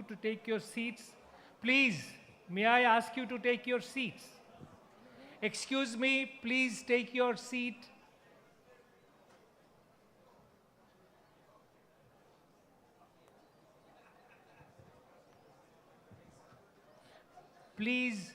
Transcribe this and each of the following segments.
to take your seats. Please, may I ask you to take your seats? Excuse me, please take your seat. Please.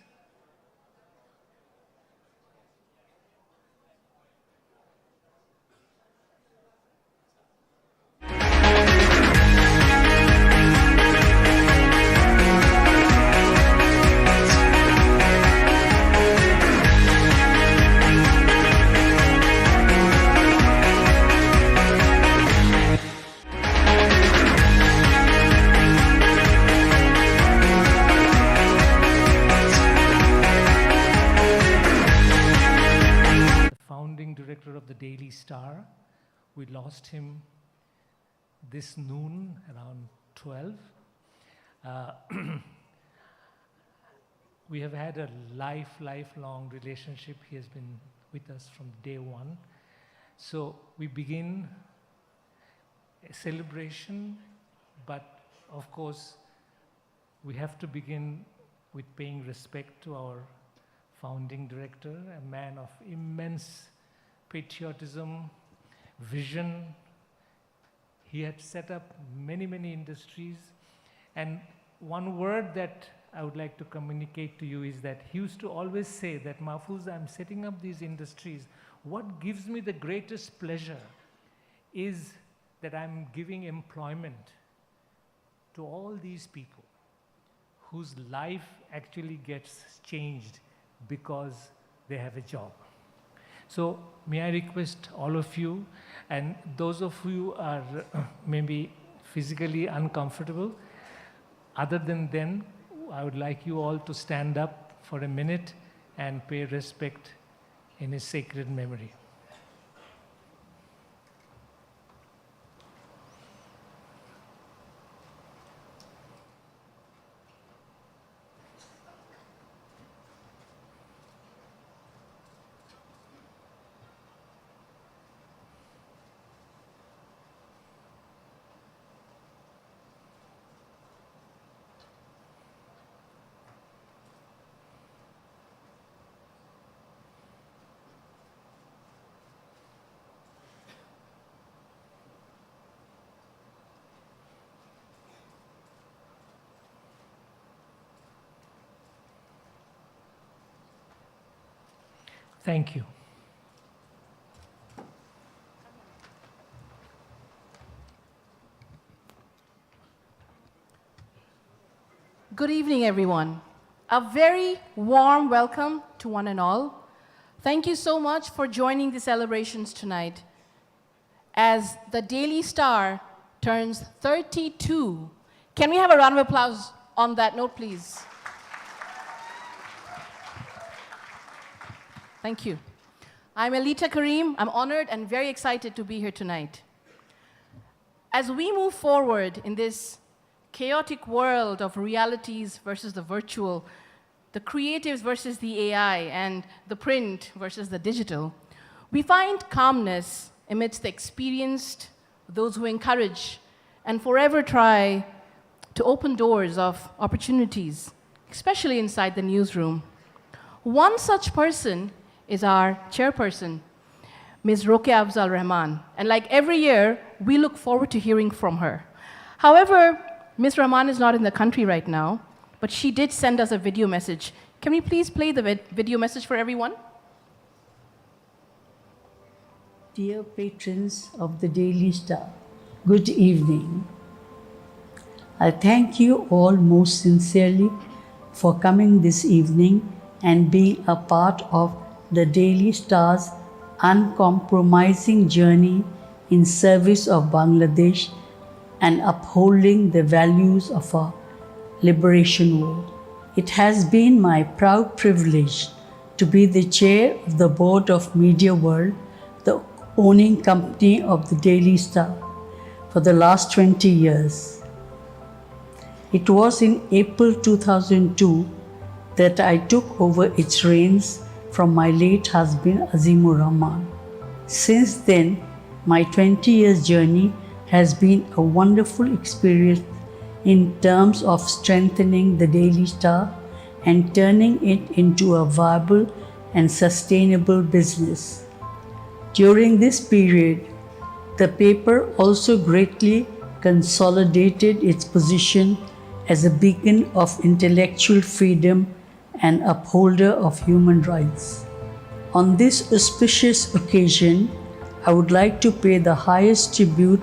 Director of the Daily Star. We lost him this noon around 12. We have had a lifelong relationship. He has been with us from day one. So we begin a celebration, but of course we have to begin with paying respect to our founding director, a man of immense patriotism, vision. He had set up many industries. And one word that I would like to communicate to you is that he used to always say that, Mahfouz, I'm setting up these industries. What gives me the greatest pleasure is that I'm giving employment to all these people whose life actually gets changed because they have a job. So may I request all of you, and those of you are maybe physically uncomfortable, other than them, I would like you all to stand up for a minute and pay respect in his sacred memory. Thank you. Good evening, everyone. A very warm welcome to one and all. Thank you so much for joining the celebrations tonight. As the Daily Star turns 32, can we have a round of applause on that note, please? Thank you. I'm Elita Karim. I'm honored and very excited to be here tonight. As we move forward in this chaotic world of realities versus the virtual, the creatives versus the AI, and the print versus the digital, we find calmness amidst the experienced, those who encourage, and forever try to open doors of opportunities, especially inside the newsroom. One such person is our chairperson, Ms. Rokeya Afzal Rahman. And like every year, we look forward to hearing from her. However, Ms. Rahman is not in the country right now, but she did send us a video message. Can we please play the video message for everyone? Dear patrons of the Daily Star, good evening. I thank you all most sincerely for coming this evening and being a part of the Daily Star's uncompromising journey in service of Bangladesh and upholding the values of our liberation war. It has been my proud privilege to be the chair of the board of Media World, the owning company of the Daily Star, for the last 20 years. It was in April 2002 that I took over its reins from my late husband Azimur Rahman. Since then, my 20 years journey has been a wonderful experience in terms of strengthening the Daily Star and turning it into a viable and sustainable business. During this period, the paper also greatly consolidated its position as a beacon of intellectual freedom and upholder of human rights. On this auspicious occasion, I would like to pay the highest tribute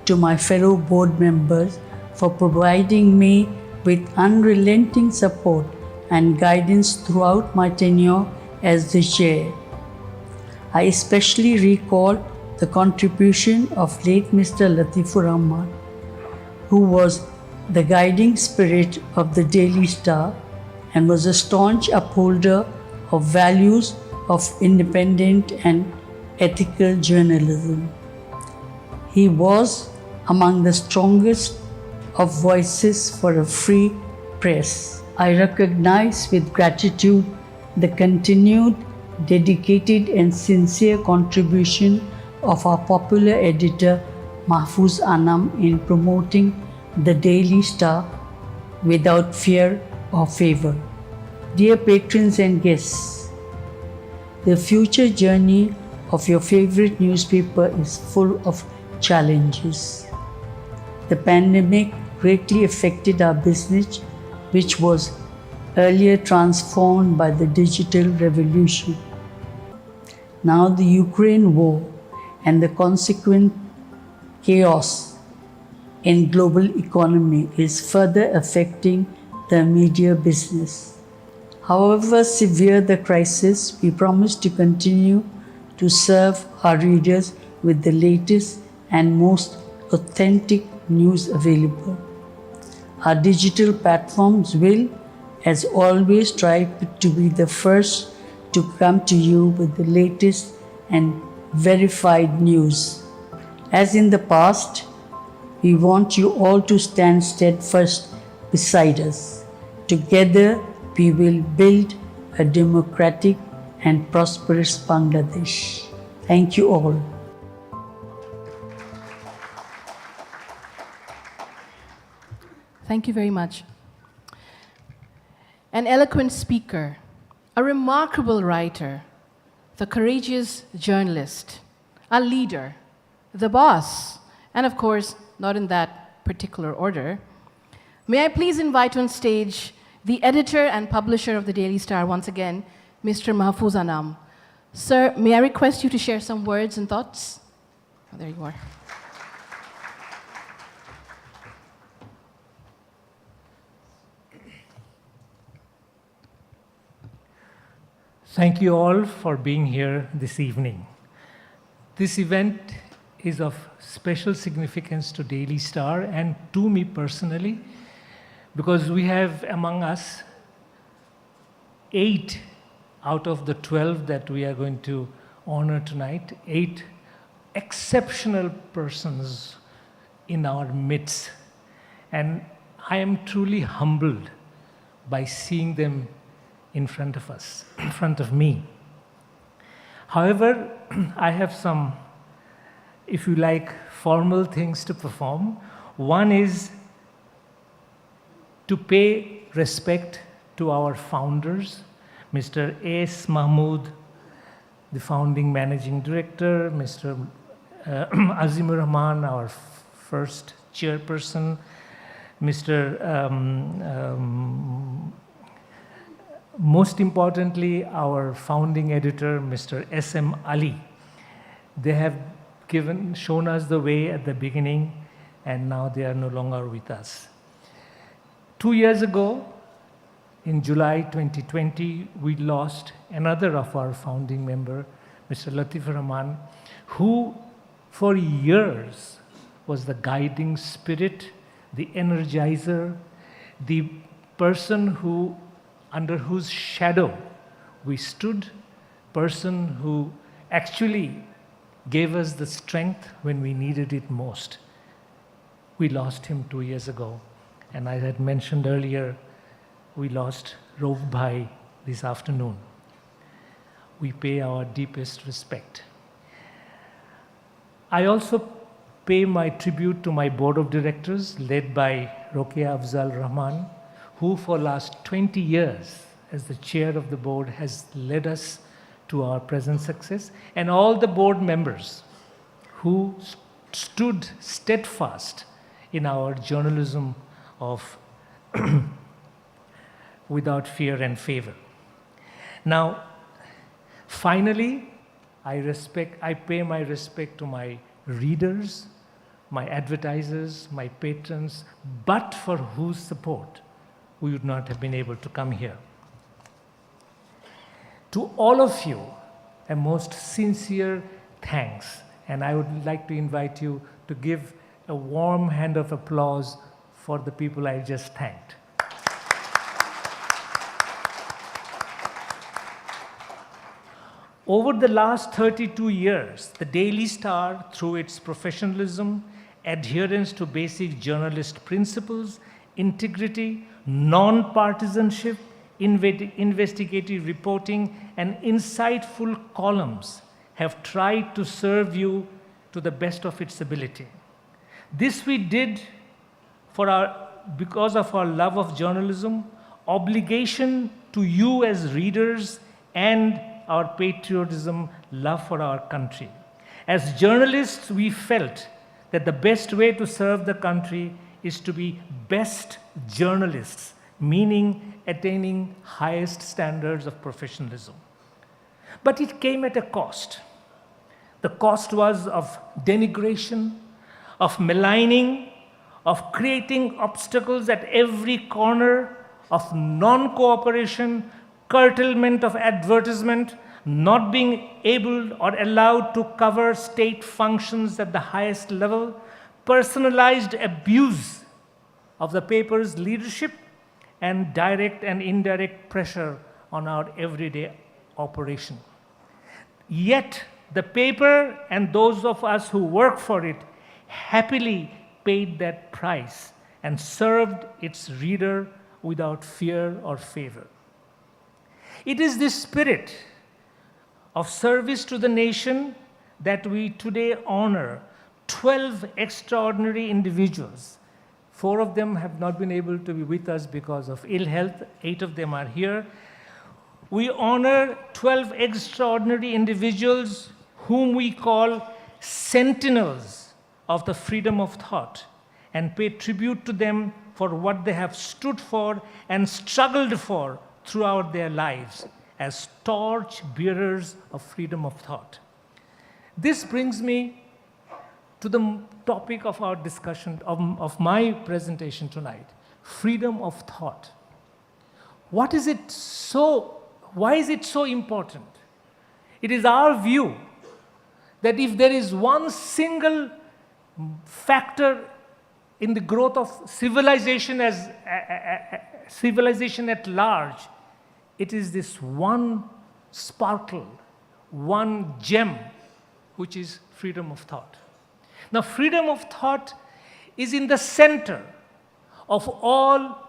to my fellow board members for providing me with unrelenting support and guidance throughout my tenure as the chair. I especially recall the contribution of late Mr. Latifur Rahman, who was the guiding spirit of the Daily Star and was a staunch upholder of values of independent and ethical journalism. He was among the strongest of voices for a free press. I recognize with gratitude the continued, dedicated and sincere contribution of our popular editor Mahfouz Anam in promoting the Daily Star without fear or favor. Dear patrons and guests, the future journey of your favorite newspaper is full of challenges. The pandemic greatly affected our business, which was earlier transformed by the digital revolution. Now the Ukraine war and the consequent chaos in global economy is further affecting the media business. However severe the crisis, we promise to continue to serve our readers with the latest and most authentic news available. Our digital platforms will, as always, try to be the first to come to you with the latest and verified news. As in the past, we want you all to stand steadfast beside us. Together, we will build a democratic and prosperous Bangladesh. Thank you all. Thank you very much. An eloquent speaker, a remarkable writer, the courageous journalist, a leader, the boss, and of course, not in that particular order. May I please invite on stage the editor and publisher of the Daily Star once again, Mr. Mahfouz Anam. Sir, may I request you to share some words and thoughts? Oh, there you are. Thank you all for being here this evening. This event is of special significance to Daily Star and to me personally, because we have among us 8 out of the 12 that we are going to honor tonight, 8 exceptional persons in our midst. And I am truly humbled by seeing them in front of us, in front of me. However, I have some, if you like, formal things to perform. One is to pay respect to our founders, Mr. A.S. Mahmood, the founding managing director, Mr. Azimur Rahman, our first chairperson, Mr. Most importantly, our founding editor, Mr. S.M. Ali. They have shown us the way at the beginning, and now they are no longer with us. 2 years ago, in July 2020, we lost another of our founding member, Mr. Latifur Rahman, who for years was the guiding spirit, the energizer, the person who under whose shadow we stood, person who actually gave us the strength when we needed it most. We lost him 2 years ago. And as I had mentioned earlier, we lost Rov Bhai this afternoon. We pay our deepest respect. I also pay my tribute to my board of directors, led by Rokeya Afzal Rahman, who for last 20 years, as the chair of the board, has led us to our present success, and all the board members who stood steadfast in our journalism of without fear and favor. Now, finally, I pay my respect to my readers, my advertisers, my patrons, but for whose support we would not have been able to come here. To all of you, a most sincere thanks, and I would like to invite you to give a warm hand of applause for the people I just thanked. Over the last 32 years, the Daily Star, through its professionalism, adherence to basic journalist principles, integrity, non-partisanship, investigative reporting, and insightful columns, have tried to serve you to the best of its ability. This we did because of our love of journalism, obligation to you as readers, and our patriotism, love for our country. As journalists, we felt that the best way to serve the country is to be best journalists, meaning attaining highest standards of professionalism. But it came at a cost. The cost was of denigration, of maligning, of creating obstacles at every corner, of non-cooperation, curtailment of advertisement, not being able or allowed to cover state functions at the highest level, personalized abuse of the paper's leadership, and direct and indirect pressure on our everyday operation. Yet, the paper and those of us who work for it happily paid that price and served its reader without fear or favor. It is this spirit of service to the nation that we today honor 12 extraordinary individuals. 4 of them have not been able to be with us because of ill health. 8 of them are here. We honor 12 extraordinary individuals whom we call sentinels of the freedom of thought, and pay tribute to them for what they have stood for and struggled for throughout their lives as torch bearers of freedom of thought. This brings me to the topic of our discussion, of my presentation tonight, freedom of thought. Why is it so important? It is our view that if there is one single factor in the growth of civilization civilization at large, it is this one sparkle, one gem, which is freedom of thought. Now, freedom of thought is in the center of all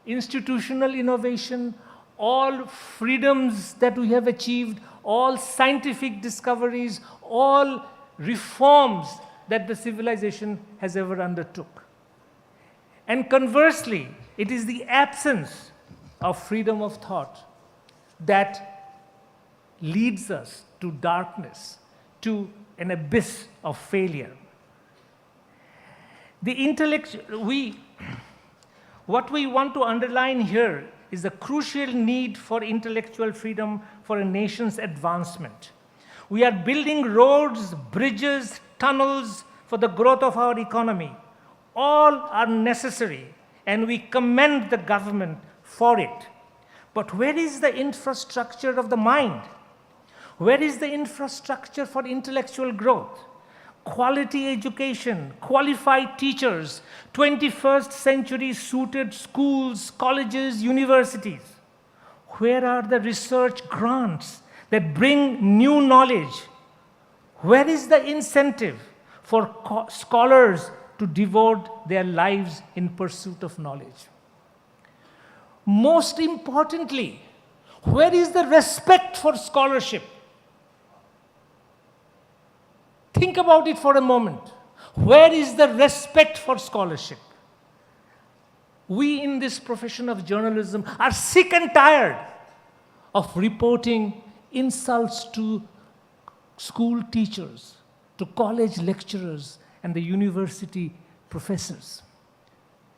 institutional innovation, all freedoms that we have achieved, all scientific discoveries, all reforms that the civilization has ever undertook. And conversely, it is the absence of freedom of thought that leads us to darkness, to an abyss of failure. What we want to underline here is the crucial need for intellectual freedom for a nation's advancement. We are building roads, bridges, tunnels for the growth of our economy. All are necessary, and we commend the government for it. But where is the infrastructure of the mind? Where is the infrastructure for intellectual growth? Quality education, qualified teachers, 21st century suited schools, colleges, universities. Where are the research grants that bring new knowledge? Where is the incentive for scholars to devote their lives in pursuit of knowledge? Most importantly, where is the respect for scholarship? Think about it for a moment. Where is the respect for scholarship? We in this profession of journalism are sick and tired of reporting insults to school teachers, to college lecturers, and the university professors.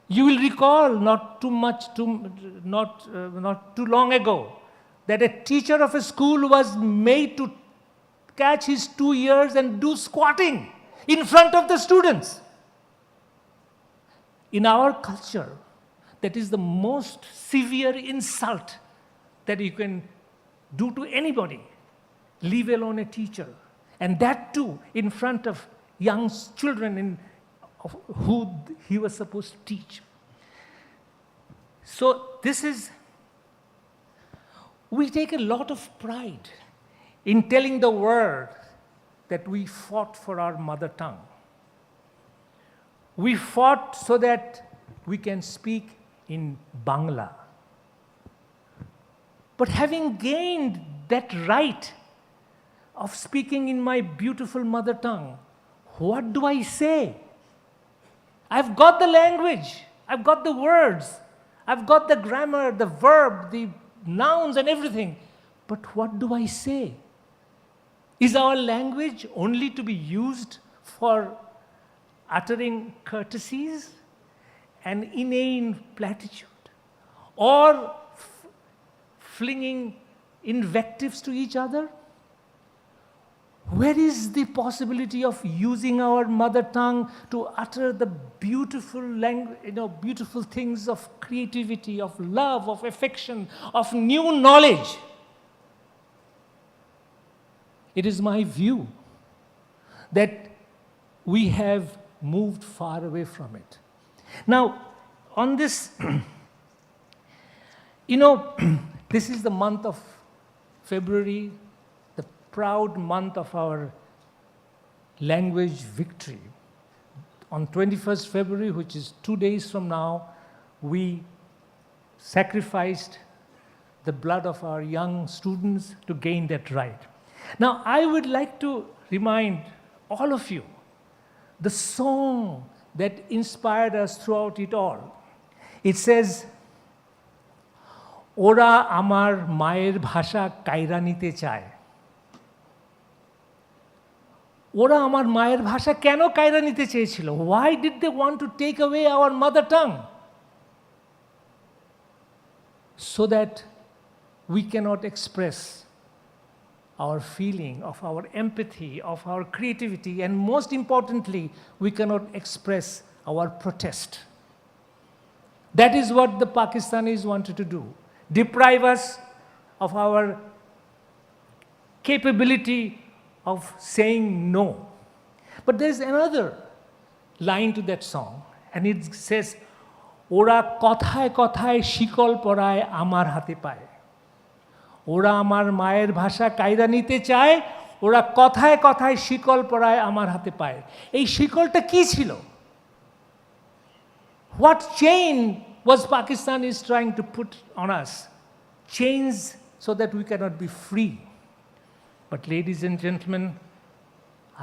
You will recall not too long ago that a teacher of a school was made to catch his 2 ears and do squatting in front of the students. In our culture, that is the most severe insult that you can do to anybody, leave alone a teacher. And that too in front of young children who he was supposed to teach. So we take a lot of pride in telling the world that we fought for our mother tongue. We fought so that we can speak in Bangla. But having gained that right of speaking in my beautiful mother tongue, what do I say? I've got the language, I've got the words, I've got the grammar, the verb, the nouns and everything. But what do I say? Is our language only to be used for uttering courtesies and inane platitude, or flinging invectives to each other? Where is the possibility of using our mother tongue to utter the beautiful beautiful things of creativity, of love, of affection, of new knowledge? It is my view that we have moved far away from it. Now, on this, this is the month of February, the proud month of our language victory. On 21st February, which is 2 days from now, we sacrificed the blood of our young students to gain that right. Now, I would like to remind all of you the song that inspired us throughout it all. It says, Ora amar mayer bhasha kaira nite chaye. Ora amar mayer bhasha keno kaira nite cheyechilo? Why did they want to take away our mother tongue? So that we cannot express our feeling, of our empathy, of our creativity, and most importantly, we cannot express our protest. That is what the Pakistanis wanted to do. Deprive us of our capability of saying no. But there is another line to that song, and it says, Ora kothaye kothaye shikol poraye amar hate paye. ওরা আমার মায়ের ভাষা কায়দা নিতে চায়, ওরা কথায় কথায় শিকল পরায় আমার হাতে পায়। এই শিকলটা কি ছিল? What chain was Pakistan is trying to put on us? Chains so that we cannot be free. But ladies and gentlemen,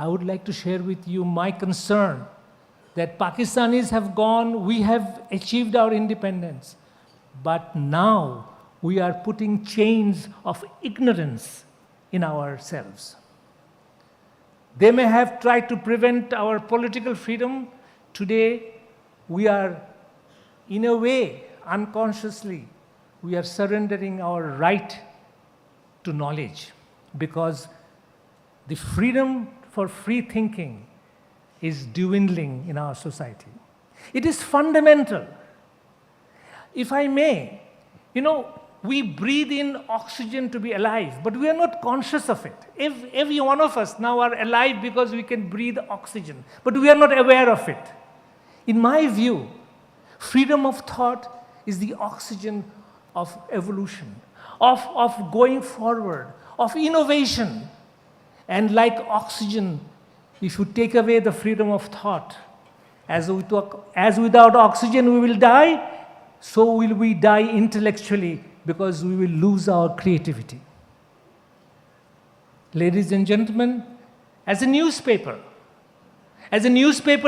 I would like to share with you my concern that Pakistanis have gone, we have achieved our independence, but now we are putting chains of ignorance in ourselves. They may have tried to prevent our political freedom. Today, we are, in a way, unconsciously, we are surrendering our right to knowledge, because the freedom for free thinking is dwindling in our society. It is fundamental. If I may, we breathe in oxygen to be alive, but we are not conscious of it. Every one of us now are alive because we can breathe oxygen, but we are not aware of it. In my view, freedom of thought is the oxygen of evolution, of going forward, of innovation. And like oxygen, if you take away the freedom of thought, as without oxygen we will die, so will we die intellectually, because we will lose our creativity. Ladies and gentlemen, as a newspaper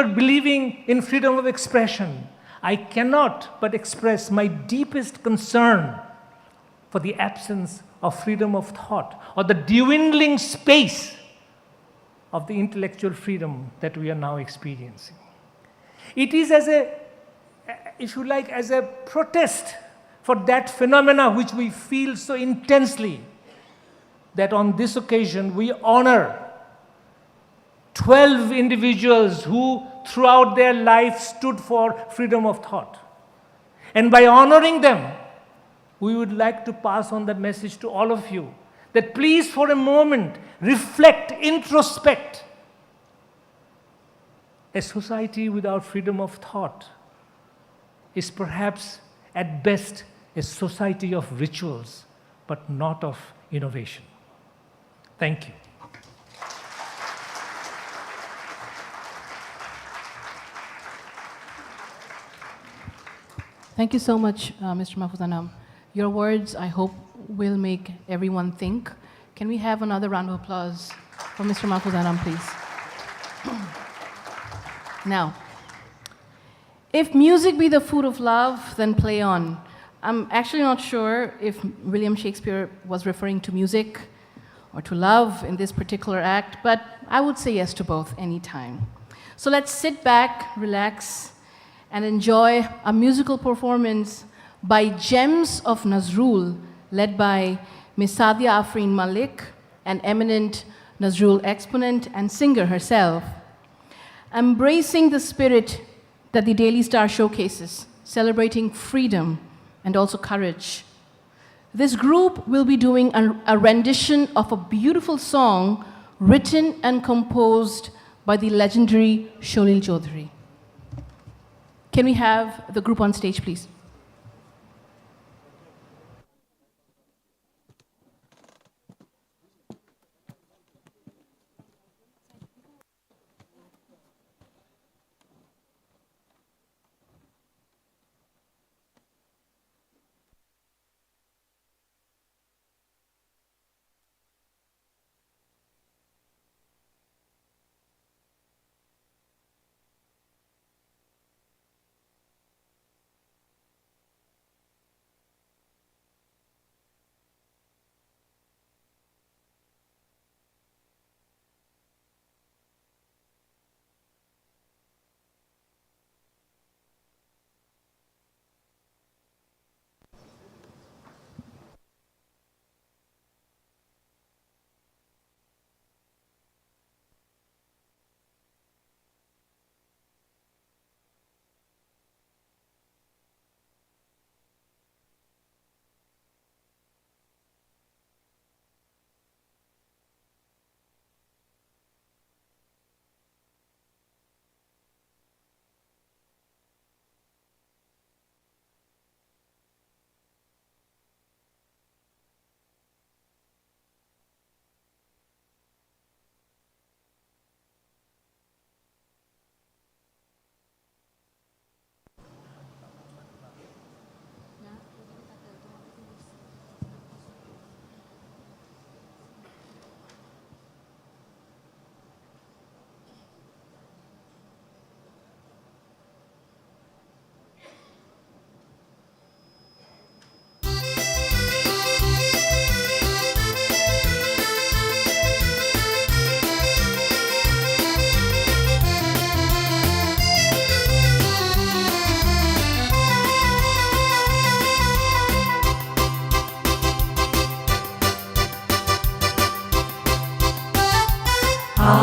believing in freedom of expression, I cannot but express my deepest concern for the absence of freedom of thought, or the dwindling space of the intellectual freedom that we are now experiencing. It is as a, if you like, as a protest for that phenomena which we feel so intensely, that on this occasion we honor 12 individuals who throughout their life stood for freedom of thought. And by honoring them, we would like to pass on the message to all of you that please for a moment reflect, introspect. A society without freedom of thought is perhaps at best a society of rituals, but not of innovation. Thank you. Thank you so much, Mr. Mahfouz Anam. Your words, I hope, will make everyone think. Can we have another round of applause for Mr. Mahfouz Anam, please? Now, if music be the food of love, then play on. I'm actually not sure if William Shakespeare was referring to music or to love in this particular act, but I would say yes to both anytime. So let's sit back, relax, and enjoy a musical performance by Gems of Nazrul, led by Ms. Sadia Afreen Malik, an eminent Nazrul exponent and singer herself, embracing the spirit that the Daily Star showcases, celebrating freedom and also courage. This group will be doing a rendition of a beautiful song written and composed by the legendary Sholil Chaudhary. Can we have the group on stage, please?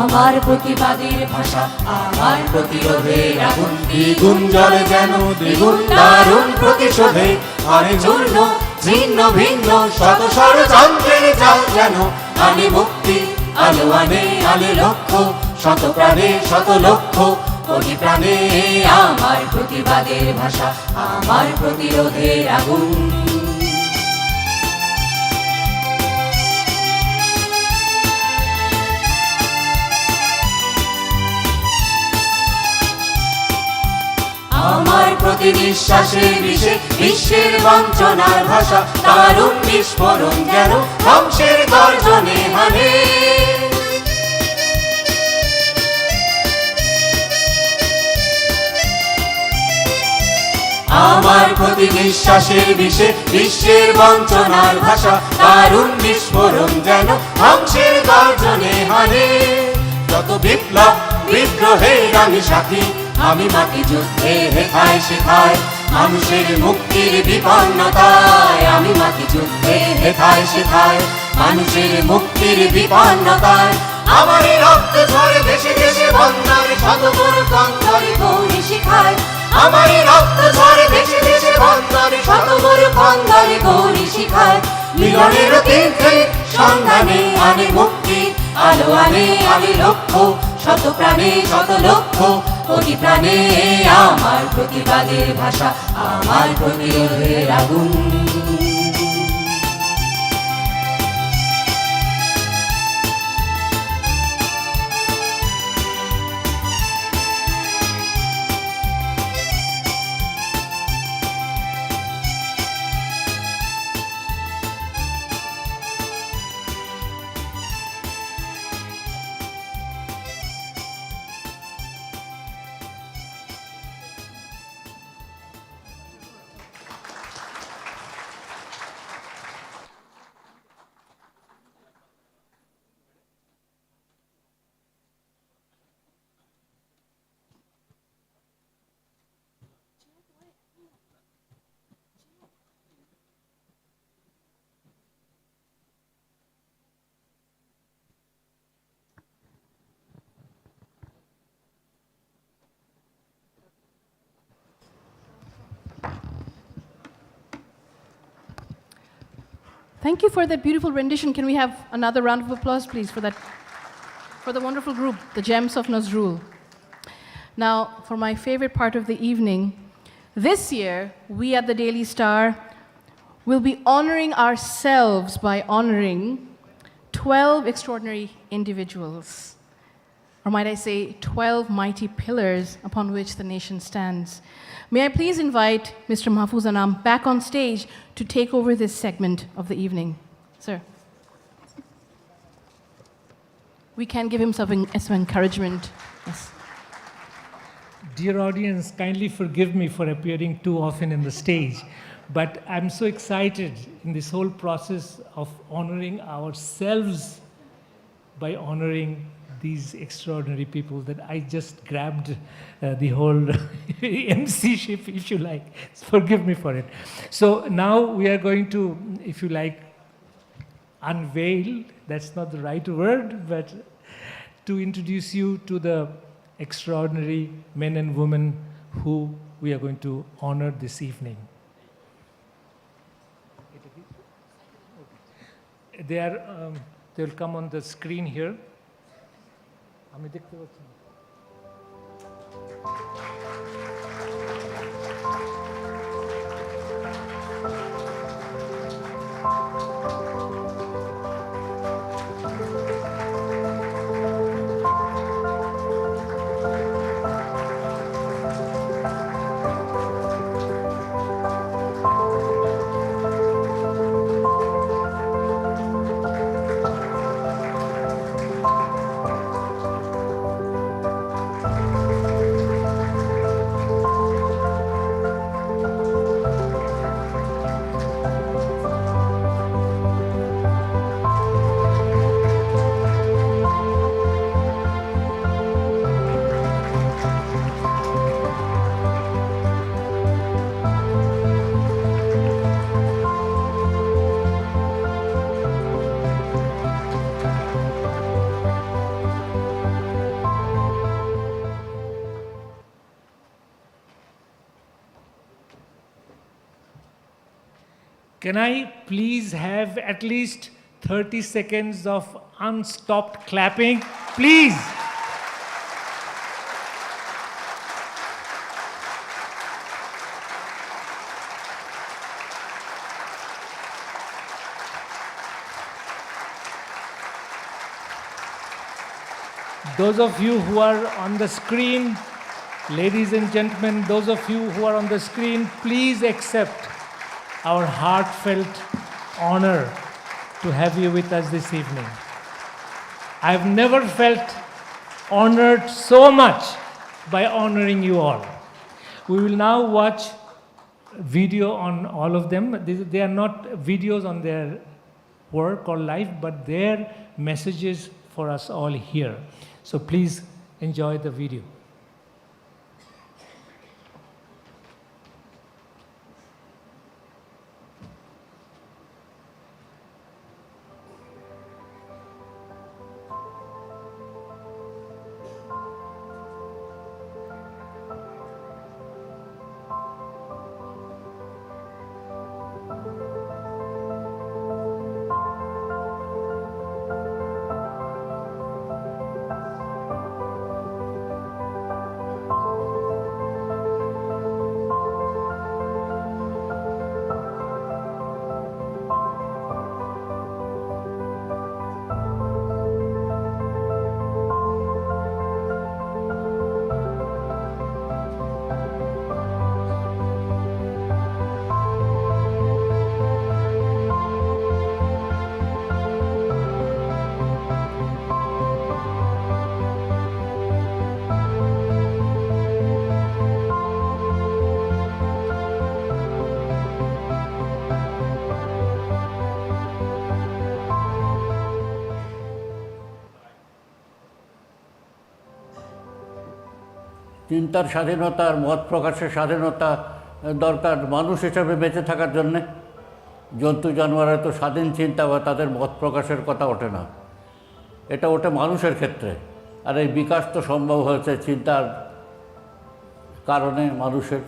আমার প্রতিবাদের ভাষা, আমার প্রতিরোধের আগুন, দ্বিগুণ জ্বলে যেন দ্বিগুণ দারুণ প্রতিশোধে। আরে চূর্ণ ছিন্ন ভিন্ন শত ষড়যন্ত্রের জাল যেন আনে মুক্তি, আলো আনে আলে লক্ষ্য, শত প্রাণে শত লক্ষ কোটি প্রাণে। আমার প্রতিবাদের ভাষা, আমার প্রতিরোধের আগুন। আমার প্রতি নিঃশ্বাসে মিশে বিশ্বের বঞ্চনার ভাষা, দারুণ বিস্ফোরণ যেন ধ্বংসের গর্জনে হানে। ভক্তি বিশ্বাসের বিষে বিশ্বের বঞ্চনার ভাষা দারুণ বিস্ফোরণ যেন ধ্বংসের গর্জনে হানে যত বিপ্লব বিদ্রোহের আমি সাথী আমি মাটি যুদ্ধে হেথায় শেখায় মানুষের মুক্তির বিপন্নতায় আমি মাটি যুদ্ধে হেথায় শেখায় মানুষের মুক্তির বিপন্নতায় আমারই রক্ত ঝরে দেশে দেশে বন্যারে শত গুরু কন্দরে গৌরী শিখায় আমারই রক্ত ঝরে দেশে দেশে বন্যারে শত গুরু কন্দরে গৌরী শিখায় মিলনের তীর্থে সন্ধানে আনে মুক্তি আলো আনে আনে লক্ষ্য শত প্রাণে শত লক্ষ্য কোটি প্রাণে আমার প্রতিবাদের ভাষা আমার প্রতিরোধের আগুন Thank you for that beautiful rendition. Can we have another round of applause, please, for the wonderful group, the Gems of Nazrul. Now, for my favorite part of the evening, this year, we at the Daily Star will be honoring ourselves by honoring 12 extraordinary individuals, or might I say, 12 mighty pillars upon which the nation stands. May I please invite Mr. Mahfouz Anam back on stage to take over this segment of the evening. Sir. We can give him some encouragement. Yes. Dear audience, kindly forgive me for appearing too often in the stage, but I'm so excited in this whole process of honoring ourselves by honoring these extraordinary people that I just grabbed the whole MC-ship, if you like. Forgive me for it. So now we are going to, if you like, unveil, that's not the right word, but to introduce you to the extraordinary men and women who we are going to honor this evening. They'll come on the screen here. আমি দেখতে পাচ্ছি না Can I please have at least 30 seconds of unstopped clapping? Please. Those of you who are on the screen, ladies and gentlemen, those of you who are on the screen, please accept our heartfelt honor to have you with us this evening. I've never felt honored so much by honoring you all. We will now watch video on all of them. They are not videos on their work or life, but their messages for us all here. So please enjoy the video. চিন্তার স্বাধীনতা আর মত প্রকাশের স্বাধীনতা দরকার মানুষ হিসাবে বেঁচে থাকার জন্যে। জন্তু জানোয়ারের তো স্বাধীন চিন্তা বা তাদের মত প্রকাশের কথা ওঠে না, এটা ওঠে মানুষের ক্ষেত্রে। আর এই বিকাশ তো সম্ভব হয়েছে চিন্তার কারণে, মানুষের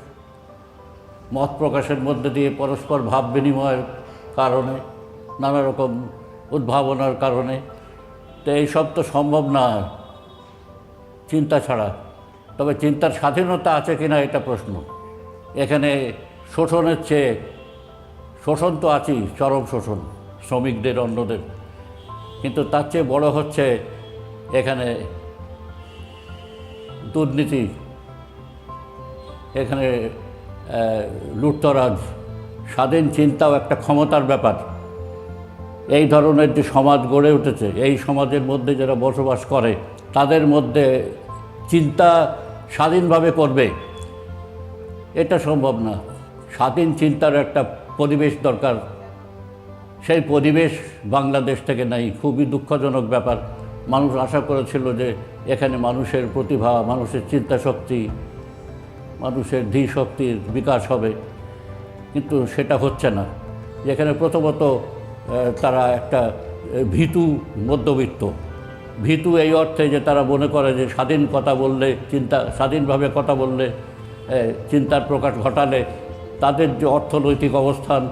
মত প্রকাশের মধ্যে দিয়ে পরস্পর ভাব বিনিময়ের কারণে, নানা রকম উদ্ভাবনার কারণে। তো এইসব তো সম্ভব না চিন্তা ছাড়া। তবে চিন্তার স্বাধীনতা আছে কিনা এটা প্রশ্ন। এখানে শোষণের চেয়ে, শোষণ তো আছেই, চরম শোষণ শ্রমিকদের, অন্যদের, কিন্তু তার চেয়ে বড় হচ্ছে এখানে দুর্নীতি, এখানে লুটতরাজ। স্বাধীন চিন্তাও একটা ক্ষমতার ব্যাপার। এই ধরনের যে সমাজ গড়ে উঠেছে, এই সমাজের মধ্যে যারা বসবাস করে তাদের মধ্যে চিন্তা স্বাধীনভাবে করবে এটা সম্ভব না। স্বাধীন চিন্তার একটা পরিবেশ দরকার। সেই পরিবেশ বাংলাদেশ থেকে নাই, খুবই দুঃখজনক ব্যাপার। মানুষ আশা করেছিল যে এখানে মানুষের প্রতিভা, মানুষের চিন্তা শক্তি, মানুষের ধী শক্তির বিকাশ হবে, কিন্তু সেটা হচ্ছে না। যেখানে প্রথমত তারা একটা ভীতু মধ্যবিত্ত, ভীতু এই অর্থে যে তারা মনে করে যে স্বাধীন কথা বললে, চিন্তা স্বাধীনভাবে কথা বললে, চিন্তার প্রকাশ ঘটালে তাদের যে অর্থনৈতিক অবস্থান,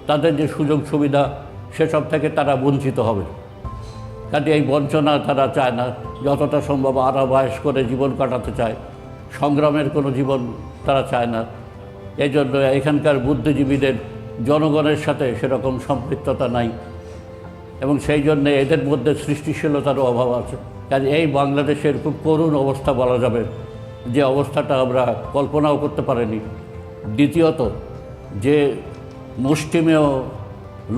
তাদের যে সুযোগ সুবিধা, সেসব থেকে তারা বঞ্চিত হবে। কাজে এই বঞ্চনা তারা চায় না, যতটা সম্ভব আরাম-আয়েশ করে জীবন কাটাতে চায়, সংগ্রামের কোনো জীবন তারা চায় না। এই জন্য এখানকার বুদ্ধিজীবীদের জনগণের সাথে সেরকম সম্পৃক্ততা নাই, এবং সেই জন্যে এদের মধ্যে সৃষ্টিশীলতারও অভাব আছে। কাজে এই বাংলাদেশের খুব করুণ অবস্থা বলা যাবে, যে অবস্থাটা আমরা কল্পনাও করতে পারিনি। দ্বিতীয়ত, যে মুষ্টিমেয়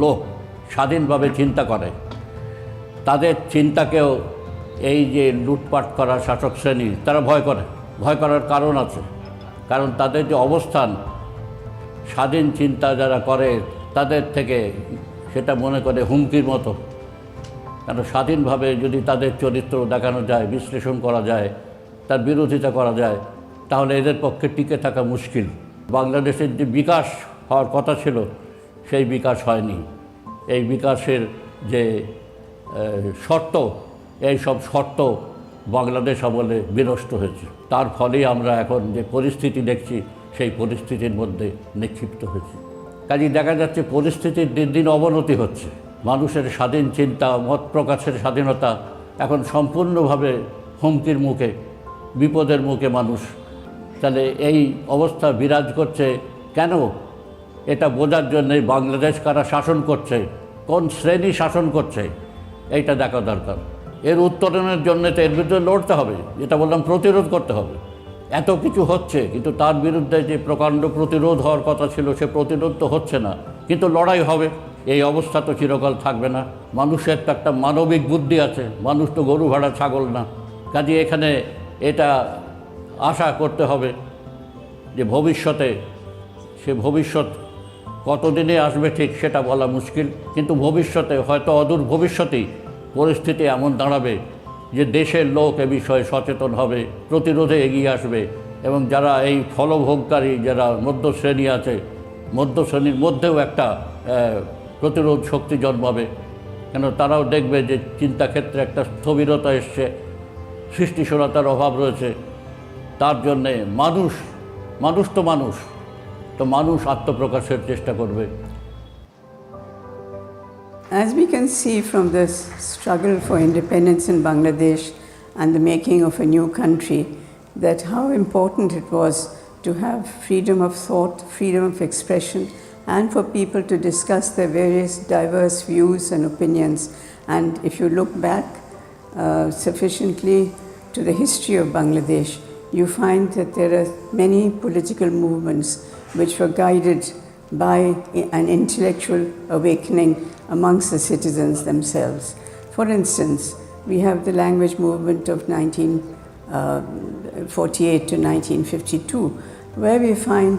লোক স্বাধীনভাবে চিন্তা করে, তাদের চিন্তাকেও এই যে লুটপাট করা শাসক শ্রেণী তারা ভয় করে। ভয় করার কারণ আছে, কারণ তাদের যে অবস্থান, স্বাধীন চিন্তা যারা করে তাদের থেকে সেটা মনে করে হুমকির মতো। কারণ স্বাধীনভাবে যদি তাদের চরিত্র দেখানো যায়, বিশ্লেষণ করা যায়, তার বিরোধিতা করা যায়, তাহলে এদের পক্ষে টিকে থাকা মুশকিল। বাংলাদেশের যে বিকাশ হওয়ার কথা ছিল, সেই বিকাশ হয়নি। এই বিকাশের যে শর্ত, এই সব শর্ত বাংলাদেশ আমলে বিনষ্ট হয়েছে। তার ফলেই আমরা এখন যে পরিস্থিতি দেখছি, সেই পরিস্থিতির মধ্যে নিক্ষিপ্ত হয়েছি। কাজেই দেখা যাচ্ছে পরিস্থিতির দিন দিন অবনতি হচ্ছে। মানুষের স্বাধীন চিন্তা, মত প্রকাশের স্বাধীনতা এখন সম্পূর্ণভাবে হুমকির মুখে, বিপদের মুখে মানুষ। তাহলে এই অবস্থা বিরাজ করছে কেন? এটা বোঝার জন্যে বাংলাদেশ কারা শাসন করছে, কোন শ্রেণী শাসন করছে, এইটা দেখা দরকার। এর উত্তরণের জন্য তো এর বিরুদ্ধে লড়তে হবে, যেটা বললাম, প্রতিরোধ করতে হবে। এত কিছু হচ্ছে, কিন্তু তার বিরুদ্ধে যে প্রকাণ্ড প্রতিরোধ হওয়ার কথা ছিল, সে প্রতিরোধ তো হচ্ছে না, কিন্তু লড়াই হবে। এই অবস্থা তো চিরকাল থাকবে না। মানুষের তো একটা মানবিক বুদ্ধি আছে, মানুষ তো গরু ভাড়া ছাগল না। কাজে এখানে এটা আশা করতে হবে যে ভবিষ্যতে সে ভবিষ্যৎ কতদিনে আসবে ঠিক সেটা বলা মুশকিল, কিন্তু ভবিষ্যতে হয়তো অদূর ভবিষ্যতেই পরিস্থিতি এমন দাঁড়াবে যে দেশের লোক এ বিষয়ে সচেতন হবে, প্রতিরোধে এগিয়ে আসবে, এবং যারা এই ফলভোগকারী যারা মধ্যশ্রেণী আছে, মধ্যশ্রেণীর মধ্যেও একটা প্রতিরোধ শক্তি জন্মাবে। কেন তারাও দেখবে যে চিন্তাক্ষেত্রে একটা স্থবিরতা এসছে, সৃষ্টিশীলতার অভাব রয়েছে। তার জন্যে মানুষ তো মানুষ আত্মপ্রকাশের চেষ্টা করবে। As we can see from this struggle for independence in Bangladesh and the making of a new country, that how important it was to have freedom of thought, freedom of expression, and for people to discuss their various diverse views and opinions. And if you look back sufficiently to the history of Bangladesh, you find that there are many political movements which were guided by an intellectual awakening amongst the citizens themselves. For instance, we have the language movement of 1948 to 1952, where we find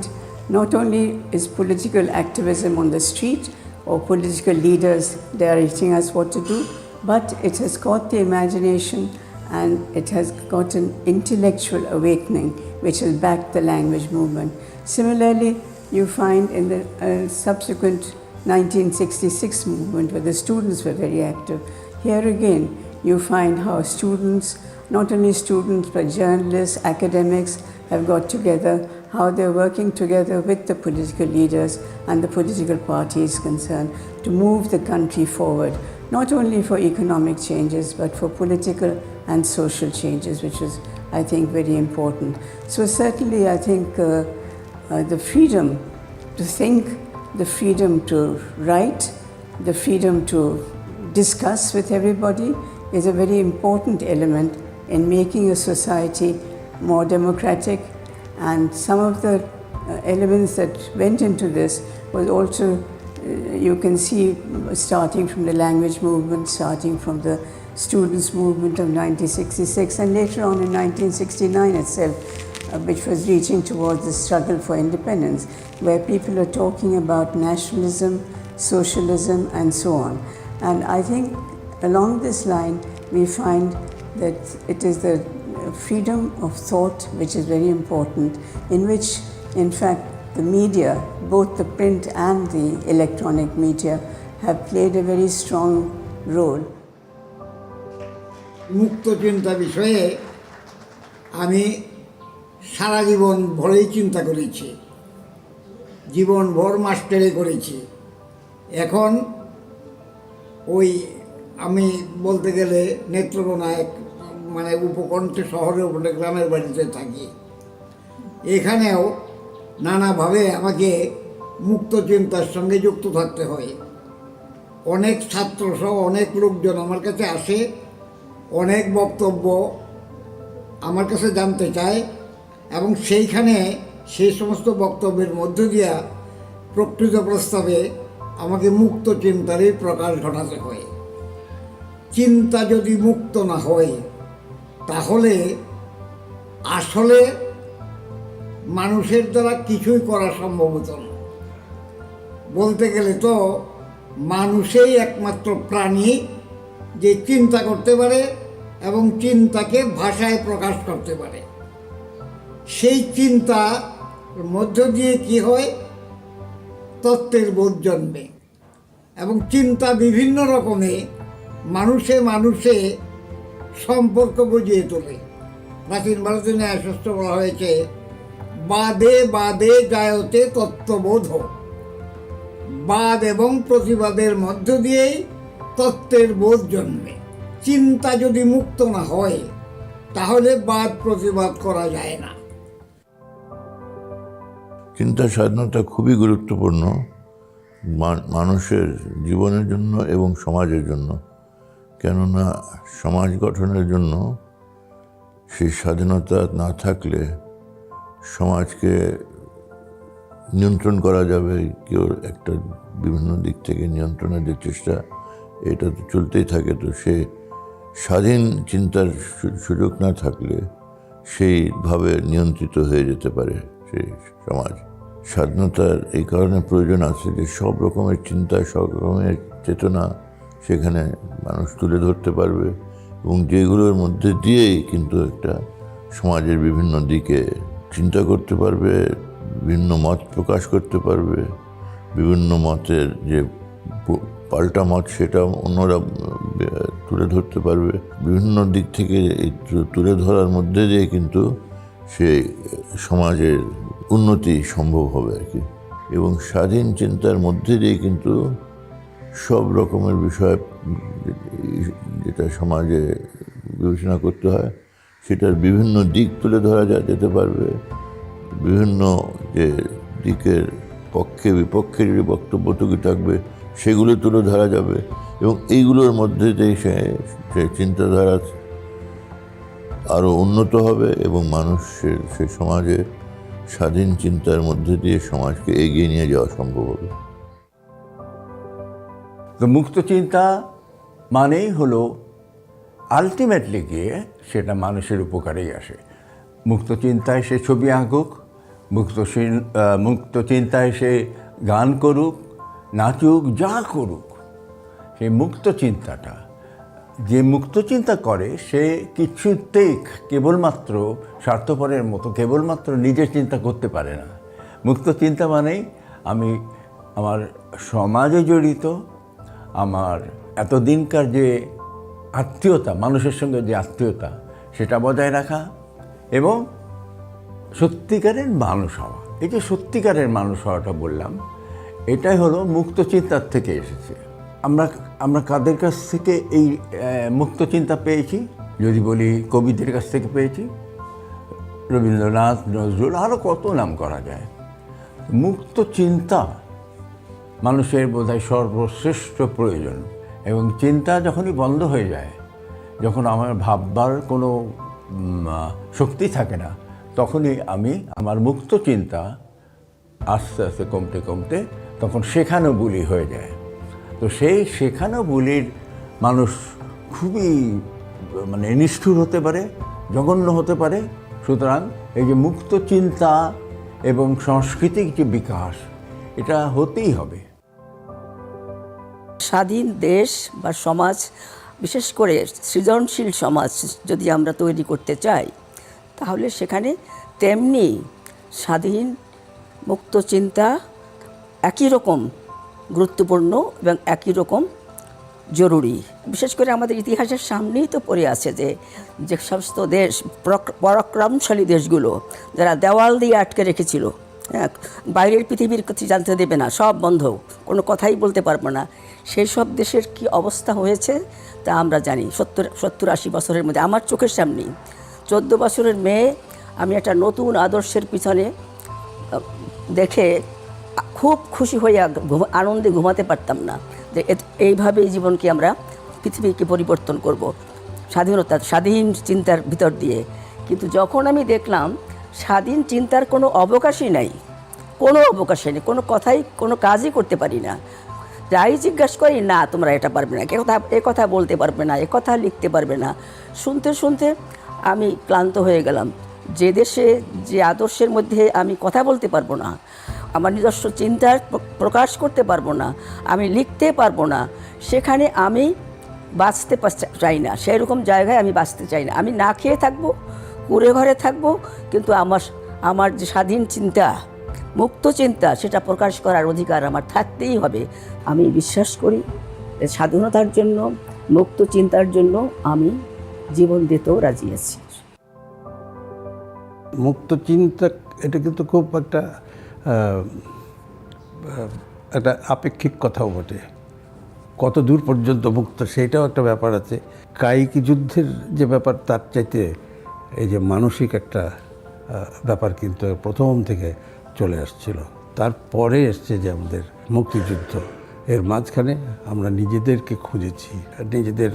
not only is political activism on the street or political leaders directing us what to do, but it has caught the imagination and it has got an intellectual awakening which has backed the language movement. Similarly, you find in the subsequent 1966 movement where the students were very active. Here again, you find how students, not only students but journalists, academics have got together, how they're working together with the political leaders and the political parties concerned to move the country forward, not only for economic changes but for political and social changes, which is, I think, very important. So certainly I think the freedom to think, the freedom to write, the freedom to discuss with everybody is a very important element in making a society more democratic. And some of the elements that went into this was also, you can see, starting from the language movement, starting from the students' movement of 1966, and later on in 1969 itself, which was reaching towards the struggle for independence, where people are talking about nationalism, socialism, and so on. And I think along this line, we find that it is the freedom of thought which is very important, in which, in fact, the media, both the print and the electronic media, have played a very strong role. মুক্ত চিন্তা বিষয়ে আমি সারা জীবন ভরেই চিন্তা করেছি, জীবনভর মাস্টারি করেছি। এখন ওই আমি বলতে গেলে নেত্রকোনা মানে উপকণ্ঠে শহরের উপরে গ্রামের বাড়িতে থাকি। এখানেও নানাভাবে আমাকে মুক্ত চিন্তার সঙ্গে যুক্ত থাকতে হয়। অনেক ছাত্রসহ অনেক লোকজন আমার কাছে আসে, অনেক বক্তব্য আমার কাছে জানতে চায়, এবং সেইখানে সেই সমস্ত বক্তব্যের মধ্য দিয়া প্রকৃত প্রস্তাবে আমাকে মুক্ত চিন্তারই প্রকাশ ঘটাতে হয়। চিন্তা যদি মুক্ত না হয় তাহলে আসলে মানুষের দ্বারা কিছুই করা সম্ভব হতো না। বলতে গেলে তো মানুষই একমাত্র প্রাণী যে চিন্তা করতে পারে এবং চিন্তাকে ভাষায় প্রকাশ করতে পারে। সেই চিন্তার মধ্য দিয়ে কি হয়, তত্ত্বের বোধ জন্মে, এবং চিন্তা বিভিন্ন রকমে মানুষে মানুষে সম্পর্ক বুঝিয়ে তোলে। প্রাচীন ভারতে ন্যায়শাস্ত্র বলা হয়েছে, বাদে বাদে জায়তে তত্ত্ববোধ। বাদ এবং প্রতিবাদের মধ্য দিয়েই তত্ত্বের বোধ জন্মে। চিন্তা যদি মুক্ত না হয় তাহলে বাদ প্রতিবাদ করা যায় না। চিন্তা স্বাধীনতা খুবই গুরুত্বপূর্ণ মানুষের জীবনের জন্য এবং সমাজের জন্য। কেননা সমাজ গঠনের জন্য সেই স্বাধীনতা না থাকলে সমাজকে নিয়ন্ত্রণ করা যাবে, কেউ একটা বিভিন্ন দিক থেকে নিয়ন্ত্রণের যে চেষ্টা, এটা তো চলতেই থাকে। তো সে স্বাধীন চিন্তার সুযোগ না থাকলে সেইভাবে নিয়ন্ত্রিত হয়ে যেতে পারে সেই সমাজ। স্বাধীনতার এই কারণে প্রয়োজন আছে যে সব রকমের চিন্তা, সব রকমের চেতনা সেখানে মানুষ তুলে ধরতে পারবে, এবং যেগুলোর মধ্যে দিয়েই কিন্তু একটা সমাজের বিভিন্ন দিকে চিন্তা করতে পারবে, বিভিন্ন মত প্রকাশ করতে পারবে, বিভিন্ন মতের যে পাল্টা মত সেটা অন্যরা তুলে ধরতে পারবে। বিভিন্ন দিক থেকে এই তুলে ধরার মধ্যে দিয়ে কিন্তু সেই সমাজের উন্নতি সম্ভব হবে আর কি। এবং স্বাধীন চিন্তার মধ্যে দিয়ে কিন্তু সব রকমের বিষয় যেটা সমাজে বিবেচনা করতে হয় সেটার বিভিন্ন দিক তুলে ধরা যেতে পারবে। বিভিন্ন যে দিকের পক্ষে বিপক্ষে যে বক্তব্য টুকু থাকবে সেগুলো তুলে ধরা যাবে, এবং এইগুলোর মধ্যে দিয়ে সে চিন্তাধারা আরও উন্নত হবে এবং মানুষের সে সমাজে স্বাধীন চিন্তার মধ্যে দিয়ে সমাজকে এগিয়ে নিয়ে যাওয়া সম্ভব হবে। তো মুক্ত চিন্তা মানেই হলো আলটিমেটলি গিয়ে সেটা মানুষের উপকারেই আসে। মুক্ত চিন্তায় সে ছবি আঁকুক, মুক্ত চিন্তায় সে গান করুক, নাচুক, যা করুক, সেই মুক্ত চিন্তাটা, যে মুক্ত চিন্তা করে সে কিছুতেই কেবলমাত্র স্বার্থপরের মতো কেবলমাত্র নিজের চিন্তা করতে পারে না। মুক্ত চিন্তা মানেই আমি আমার সমাজে জড়িত, আমার এতদিনকার যে আত্মীয়তা, মানুষের সঙ্গে যে আত্মীয়তা সেটা বজায় রাখা, এবং সত্যিকারের মানুষ হওয়া। এই যে সত্যিকারের মানুষ হওয়াটা বললাম, এটাই হলো মুক্ত চিন্তার থেকে এসেছে। আমরা কাদের কাছ থেকে এই মুক্ত চিন্তা পেয়েছি? যদি বলি কবিদের কাছ থেকে পেয়েছি, রবীন্দ্রনাথ, নজরুল, আরও কত নাম করা যায়। মুক্ত চিন্তা মানুষের বোধহয় সর্বশ্রেষ্ঠ প্রয়োজন, এবং চিন্তা যখনই বন্ধ হয়ে যায়, যখন আমার ভাববার কোনো শক্তি থাকে না, তখনই আমি আমার মুক্ত চিন্তা আস্তে আস্তে কমতে কমতে তখন শেখানো বুলি হয়ে যায়। তো সেই শেখানো বুলির মানুষ খুবই নিষ্ঠুর হতে পারে, জঘন্য হতে পারে। সুতরাং এই যে মুক্ত চিন্তা এবং সাংস্কৃতিক যে বিকাশ, এটা হতেই হবে। স্বাধীন দেশ বা সমাজ, বিশেষ করে সৃজনশীল সমাজ যদি আমরা তৈরি করতে চাই, তাহলে সেখানে তেমনি স্বাধীন মুক্ত চিন্তা একই রকম গুরুত্বপূর্ণ এবং একই রকম জরুরি। বিশেষ করে আমাদের ইতিহাসের সামনেই তো পড়ে আছে যে সমস্ত দেশ, পরাক্রমশালী দেশগুলো যারা দেওয়াল দিয়ে আটকে রেখেছিল, হ্যাঁ, বাইরের পৃথিবীর কথা জানতে দেবে না, সব বন্ধ, কোনো কথাই বলতে পারবো না, সেই সব দেশের কি অবস্থা হয়েছে তা আমরা জানি। 70-80 বছরের মধ্যে আমার চোখের সামনেই 14 বছরের মেয়ে, আমি একটা নতুন আদর্শের পিছনে দেখে খুব খুশি হয়ে আনন্দে ঘুমাতে পারতাম না যে এইভাবেই জীবনকে আমরা পৃথিবীকে পরিবর্তন করব স্বাধীন চিন্তার ভিতর দিয়ে। কিন্তু যখন আমি দেখলাম স্বাধীন চিন্তার কোনো অবকাশই নাই, কোনো কথাই, কোনো কাজই করতে পারি না। যাই জিজ্ঞাসা করি, না তোমরা এটা পারবে না, এ কথা বলতে পারবে না, এ কথা লিখতে পারবে না। শুনতে শুনতে আমি ক্লান্ত হয়ে গেলাম। যে দেশে, যে আদর্শের মধ্যে আমি কথা বলতে পারবো না, আমার নিজস্ব চিন্তার প্রকাশ করতে পারবো না, আমি লিখতে পারবো না, সেখানে আমি বাঁচতে চাই না। সেরকম জায়গায় আমি বাঁচতে চাই না। আমি না খেয়ে থাকবো, কুড়ে ঘরে থাকবো, কিন্তু আমার যে স্বাধীন চিন্তা, মুক্ত চিন্তা, সেটা প্রকাশ করার অধিকার আমার থাকতেই হবে। আমি বিশ্বাস করি স্বাধীনতার জন্য, মুক্ত চিন্তার জন্য আমি জীবন দিতেও রাজি আছি। মুক্ত চিন্তা এটা কিন্তু খুব একটা আপেক্ষিক কথাও বটে। কত দূর পর্যন্ত মুক্ত সেইটাও একটা ব্যাপার আছে। কায়িক যুদ্ধের যে ব্যাপার, তার চাইতে এই যে মানসিক একটা ব্যাপার কিন্তু প্রথম থেকে চলে আসছিল। তারপরে এসছে যে আমাদের মুক্তিযুদ্ধ। এর মাঝখানে আমরা নিজেদেরকে খুঁজেছি, নিজেদের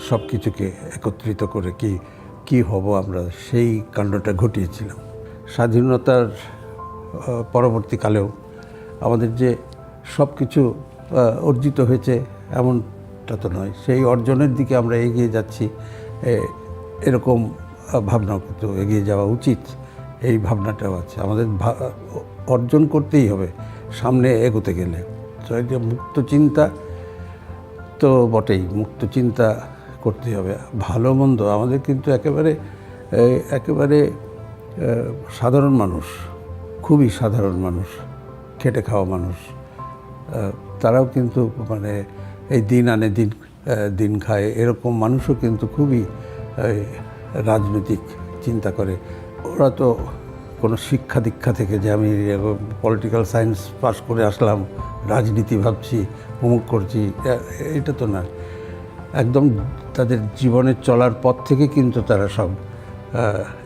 সব কিছুকে একত্রিত করে কি হব আমরা, সেই কাণ্ডটা ঘটিয়েছিলাম। স্বাধীনতার পরবর্তীকালেও আমাদের যে সব কিছু অর্জিত হয়েছে এমনটা তো নয়, সেই অর্জনের দিকে আমরা এগিয়ে যাচ্ছি, এরকম ভাবনা কিন্তু এগিয়ে যাওয়া উচিত, এই ভাবনাটাও আছে আমাদের। অর্জন করতেই হবে সামনে এগোতে গেলে। তো এই যে মুক্ত চিন্তা তো বটেই, মুক্ত চিন্তা করতেই হবে। ভালো মন্দ আমাদের কিন্তু একেবারে সাধারণ মানুষ, খুবই সাধারণ মানুষ, খেটে খাওয়া মানুষ, তারাও কিন্তু মানে এই দিন আনে দিন খায় এরকম মানুষও কিন্তু খুবই রাজনৈতিক চিন্তা করে। ওরা তো কোনো শিক্ষা দীক্ষা থেকে যে আমি পলিটিক্যাল সায়েন্স পাস করে আসলাম, রাজনীতি ভাবছি, অমুক করছি, এটা তো না। একদম তাদের জীবনের চলার পথ থেকে কিন্তু তারা সব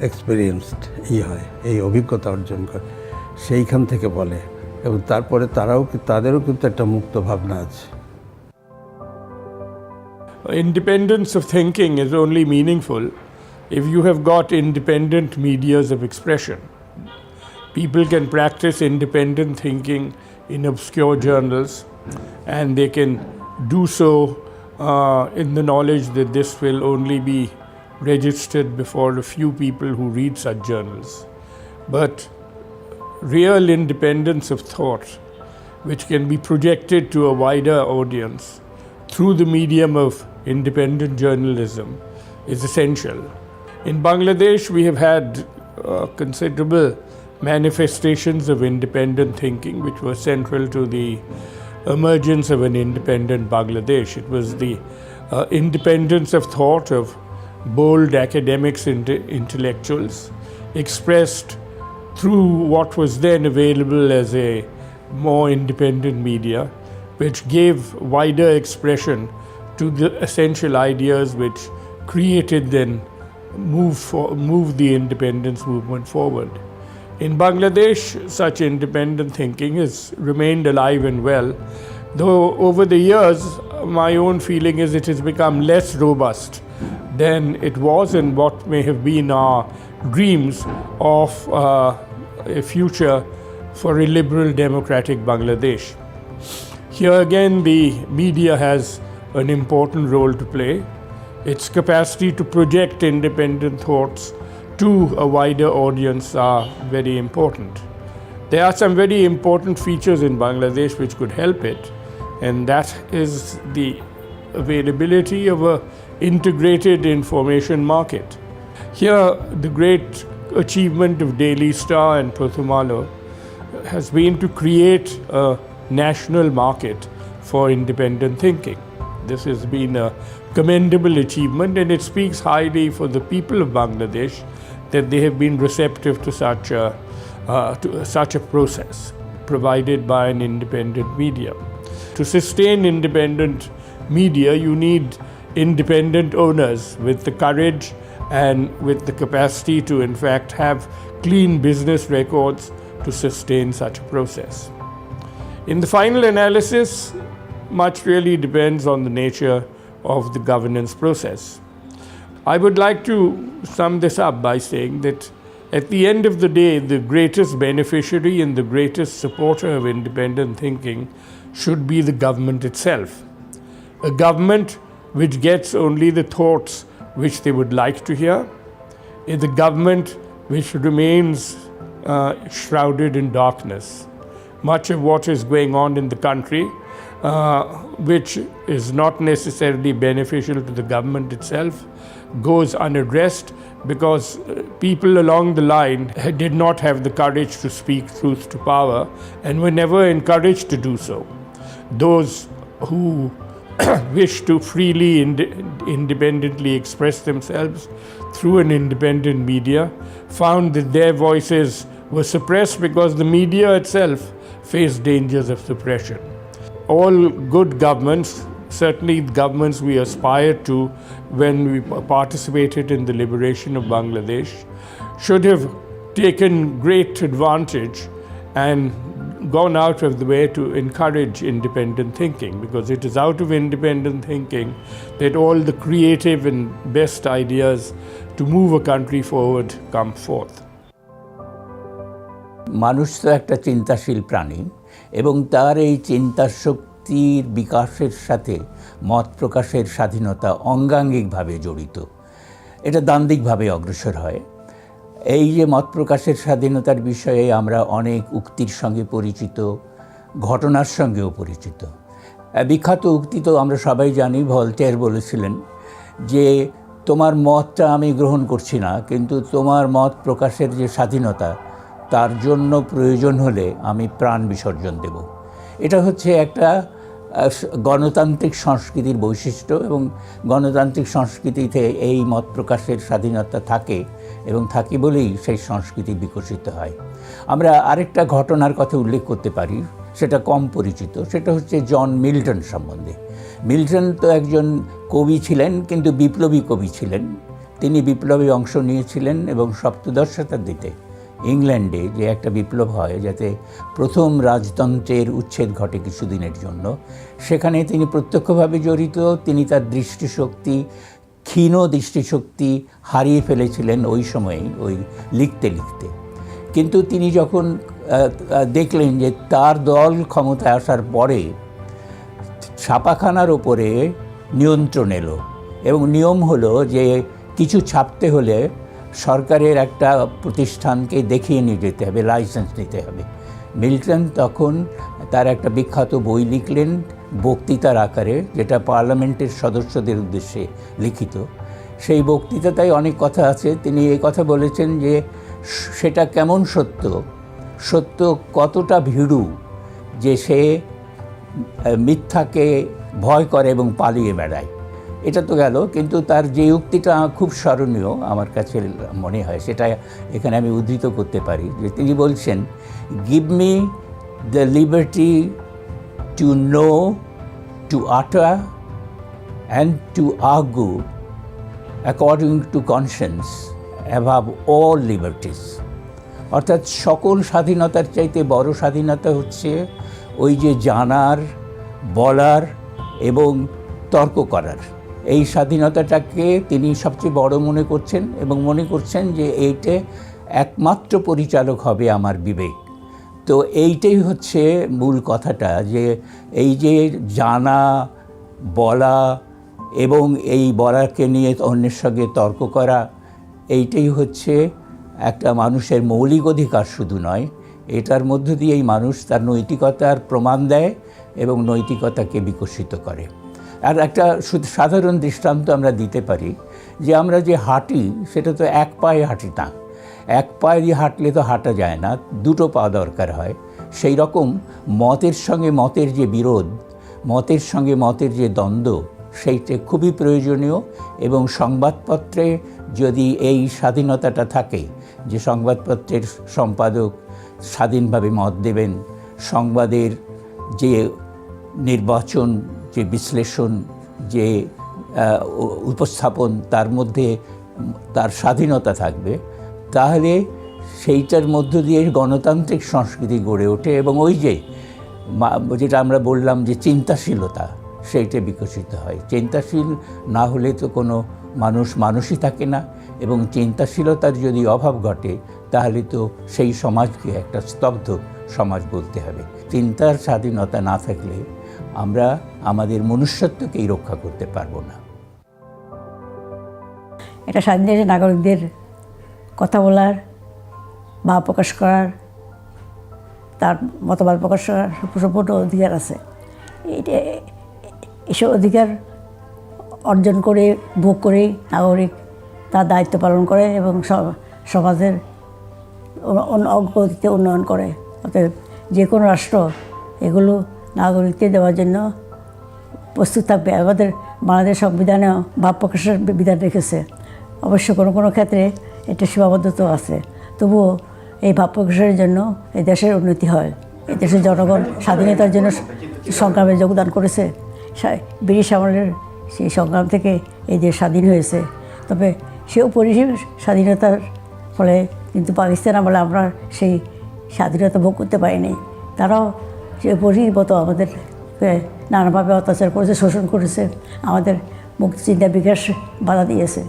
এক্সপিরিয়েন্সড হয়, এই অভিজ্ঞতা অর্জন করে, সেইখান থেকে বলে। এবং তারপরে তাদেরও কিন্তু একটা মুক্ত ভাবনা আছে। Independence of thinking is only meaningful if you have got independent medias of expression. People can practice independent thinking in obscure journals, and they can do so in the knowledge that this will only be registered before a few people who read such journals. But real independence of thought, which can be projected to a wider audience through the medium of independent journalism, is essential. In Bangladesh, we have had considerable manifestations of independent thinking, which were central to the emergence of an independent Bangladesh. It was the independence of thought of bold academics and intellectuals, expressed through what was then available as a more independent media, which gave wider expression to the essential ideas which created then move the independence movement forward. In Bangladesh, such independent thinking has remained alive and well, though over the years, my own feeling is it has become less robust than it was in what may have been our dreams of a future for a liberal democratic Bangladesh. Here again, the media has an important role to play. Its capacity to project independent thoughts to a wider audience are very important. There are some very important features in Bangladesh which could help it, and that is the availability of an integrated information market. Here, the great achievement of Daily Star and Prathumalo has been to create a national market for independent thinking. This has been a commendable achievement, and it speaks highly for the people of Bangladesh that they have been receptive to such a process provided by an independent media. To sustain independent media, you need independent owners with the courage and with the capacity to in fact have clean business records to sustain such a process. In the final analysis, much really depends on the nature of the governance process. I would like to sum this up by saying that at the end of the day, the greatest beneficiary and the greatest supporter of independent thinking should be the government itself. A government which gets only the thoughts which they would like to hear, is a government which remains shrouded in darkness. Much of what is going on in the country, which is not necessarily beneficial to the government itself, goes unaddressed because people along the line did not have the courage to speak truth to power and were never encouraged to do so. Those who wish to freely independently express themselves through an independent media found that their voices were suppressed because the media itself faced dangers of suppression. All good governments, certainly governments we aspired to when we participated in the liberation of Bangladesh, should have taken great advantage and gone out of the way to encourage independent thinking, because it is out of independent thinking that all the creative and best ideas to move a country forward come forth. মানুষ তো একটা চিন্তাশীল প্রাণী এবং তার এই চিন্তার শক্তির বিকাশের সাথে মত প্রকাশের স্বাধীনতা অঙ্গাঙ্গিকভাবে জড়িত। এটা দ্বান্দ্বিকভাবে অগ্রসর হয়। এই যে মত প্রকাশের স্বাধীনতার বিষয়ে আমরা অনেক উক্তির সঙ্গে পরিচিত, ঘটনার সঙ্গেও পরিচিত। বিখ্যাত উক্তি তো আমরা সবাই জানি, ভলতেয়ার বলেছিলেন যে তোমার মতটা আমি গ্রহণ করছি না, কিন্তু তোমার মত প্রকাশের যে স্বাধীনতা তার জন্য প্রয়োজন হলে আমি প্রাণ বিসর্জন দেব। এটা হচ্ছে একটা গণতান্ত্রিক সংস্কৃতির বৈশিষ্ট্য, এবং গণতান্ত্রিক সংস্কৃতিতে এই মত প্রকাশের স্বাধীনতা থাকে, এবং থাকে বলেই সেই সংস্কৃতি বিকশিত হয়। আমরা আরেকটা ঘটনার কথা উল্লেখ করতে পারি, সেটা কম পরিচিত, সেটা হচ্ছে জন মিল্টন সম্বন্ধে। মিল্টন তো একজন কবি ছিলেন, কিন্তু বিপ্লবী কবি ছিলেন। তিনি বিপ্লবে অংশ নিয়েছিলেন, এবং সপ্তদশ শতাব্দীতে ইংল্যান্ডে যে একটা বিপ্লব হয়, যাতে প্রথম রাজতন্ত্রের উচ্ছেদ ঘটে কিছুদিনের জন্য, সেখানে তিনি প্রত্যক্ষভাবে জড়িত। তিনি তার দৃষ্টিশক্তি, ক্ষীণ দৃষ্টিশক্তি হারিয়ে ফেলেছিলেন ওই সময়ে, ওই লিখতে লিখতে। কিন্তু তিনি যখন দেখলেন যে তার দল ক্ষমতায় আসার পরে ছাপাখানার ওপরে নিয়ন্ত্রণ এলো, এবং নিয়ম হলো যে কিছু ছাপতে হলে সরকারের একটা প্রতিষ্ঠানকে দেখিয়ে নিয়ে যেতে হবে, লাইসেন্স নিতে হবে। মিল্টন তখন তার একটা বিখ্যাত বই লিখলেন বক্তৃতার আকারে, যেটা পার্লামেন্টের সদস্যদের উদ্দেশ্যে লিখিত। সেই বক্তৃতায় অনেক কথা আছে। তিনি এই কথা বলেছেন যে সেটা কেমন সত্য, সত্য কতটা ভীরু যে সে মিথ্যাকে ভয় করে এবং পালিয়ে বেড়ায়। এটা তো গেল, কিন্তু তার যে উক্তিটা খুব স্মরণীয় আমার কাছে মনে হয়, সেটা এখানে আমি উদ্ধৃত করতে পারি। যে তিনি বলছেন, give me the liberty to know, to utter and to argue according to conscience above all liberties. অর্থাৎ সকল স্বাধীনতার চাইতে বড় স্বাধীনতা হচ্ছে ওই যে জানার, বলার এবং তর্ক করার। এই স্বাধীনতাটাকে তিনি সবচেয়ে বড় মনে করছেন, এবং মনে করছেন যে এইটা একমাত্র পরিচালক হবে আমার বিবেক। তো এইটাই হচ্ছে মূল কথাটা, যে এই যে জানা, বলা এবং এই বলাকে নিয়ে অন্যের সঙ্গে তর্ক করা, এইটাই হচ্ছে একটা মানুষের মৌলিক অধিকার শুধু নয়, এটার মধ্য দিয়েই মানুষ তার নৈতিকতার প্রমাণ দেয় এবং নৈতিকতাকে বিকশিত করে। আর একটা সাধারণ দৃষ্টান্ত আমরা দিতে পারি, যে আমরা যে হাঁটি সেটা তো এক পায়ে হাঁটি না, এক পায়ে দিয়ে হাঁটলে তো হাঁটা যায় না, দুটো পা দরকার হয়। সেই রকম মতের সঙ্গে মতের যে বিরোধ, মতের সঙ্গে মতের যে দ্বন্দ্ব, সেইটা খুবই প্রয়োজনীয়। এবং সংবাদপত্রে যদি এই স্বাধীনতাটা থাকে, যে সংবাদপত্রের সম্পাদক স্বাধীনভাবে মত দেবেন, সংবাদের যে নির্বাচন, যে বিশ্লেষণ, যে উপস্থাপন, তার মধ্যে তার স্বাধীনতা থাকবে, তাহলে সেইটার মধ্য দিয়ে গণতান্ত্রিক সংস্কৃতি গড়ে ওঠে, এবং ওই যে যেটা আমরা বললাম যে চিন্তাশীলতা, সেইটা বিকশিত হয়। চিন্তাশীল না হলে তো কোনো মানুষই থাকে না, এবং চিন্তাশীলতার যদি অভাব ঘটে তাহলে তো সেই সমাজকে একটা স্তব্ধ সমাজ বলতে হবে। চিন্তার স্বাধীনতা না থাকলে আমরা আমাদের মনুষ্যত্বকেই রক্ষা করতে পারবো না। এটা স্বাধীন দেশের নাগরিকদের কথা বলার, ভাব প্রকাশ করার, তার মতবাদ প্রকাশ করার সম্পূর্ণ অধিকার আছে। এসব অধিকার অর্জন করে, ভোগ করে নাগরিক তার দায়িত্ব পালন করে এবং সমাজের অগ্রগতিতে উন্নয়ন করে। অতএব যে কোনো রাষ্ট্র এগুলো নাগরিকদের দেওয়ার জন্য প্রস্তুত থাকবে। আমাদের বাংলাদেশ সংবিধানেও ভাব প্রকাশের বিধান রেখেছে। অবশ্য কোনো কোনো ক্ষেত্রে এটা সীমাবদ্ধতাও আছে, তবুও এই ভাব প্রকাশের জন্য এই দেশের উন্নতি হয়। এই দেশের জনগণ স্বাধীনতার জন্য সংগ্রামে যোগদান করেছে। ব্রিটিশ আমলের সেই সংগ্রাম থেকে এই দেশ স্বাধীন হয়েছে। তবে সে পরিসীম স্বাধীনতার ফলে কিন্তু পাকিস্তান আমলে আমরা সেই স্বাধীনতা ভোগ করতে পারিনি। তারাও সে পরিমতো আমাদেরকে নানাভাবে অত্যাচার করেছে, শোষণ করেছে, আমাদের মুক্তিচিন্তা বিকাশ বাধা দিয়েছে।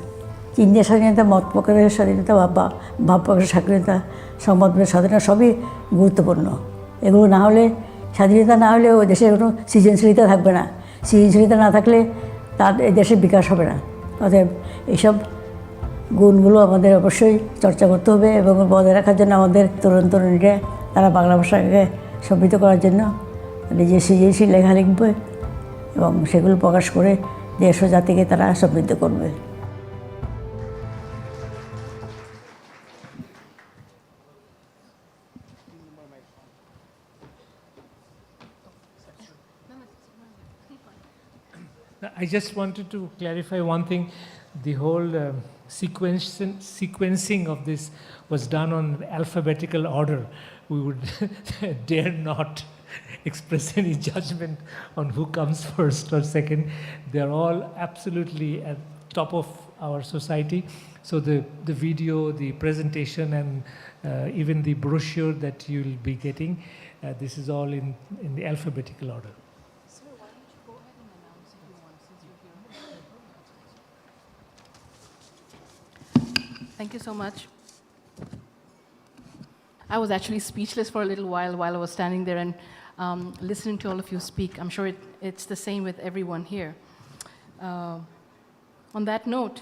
চিন্তার স্বাধীনতা, মত প্রকাশের স্বাধীনতা বা ভাব প্রকাশের স্বাধীনতা, সংবাদ স্বাধীনতা সবই গুরুত্বপূর্ণ। এগুলো না হলে, স্বাধীনতা না হলে ওই দেশে কোনো সৃজনশীলতা থাকবে না। সৃজনশীলতা না থাকলে তার এই দেশের বিকাশ হবে না। অতএব এইসব গুণগুলো আমাদের অবশ্যই চর্চা করতে হবে এবং বজায় রাখার জন্য আমাদের তরুণ তরুণীরা তারা বাংলা ভাষাকে সমৃদ্ধ করার জন্য নিজের সৃজনশীল লেখা লিখবে এবং সেগুলো প্রকাশ করে দেশ ও জাতিকে তারা সমৃদ্ধ করবে। I just wanted to clarify one thing. The whole sequencing of this was done on alphabetical order. We would dare not express any judgment on who comes first or second. They're all absolutely at top of our society. So the video, the presentation, and even the brochure that you'll be getting, this is all in the alphabetical order. Thank you so much. I was actually speechless for a little while I was standing there and listening to all of you speak. I'm sure it's the same with everyone here. On that note,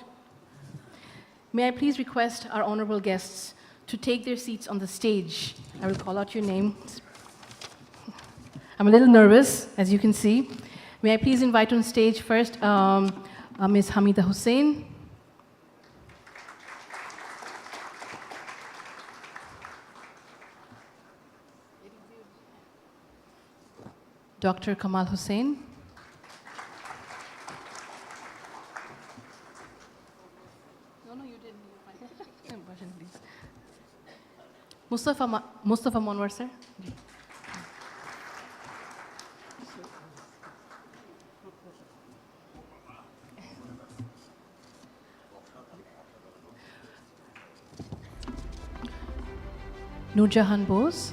may I please request our honorable guests to take their seats on the stage. I will call out your names. I'm a little nervous, as you can see. May I please invite on stage first Ms. Hamida Hussain, Dr. Kamal Hussain, you didn't. Please. Mustafa Monwar, sir. Nurjahan Bose,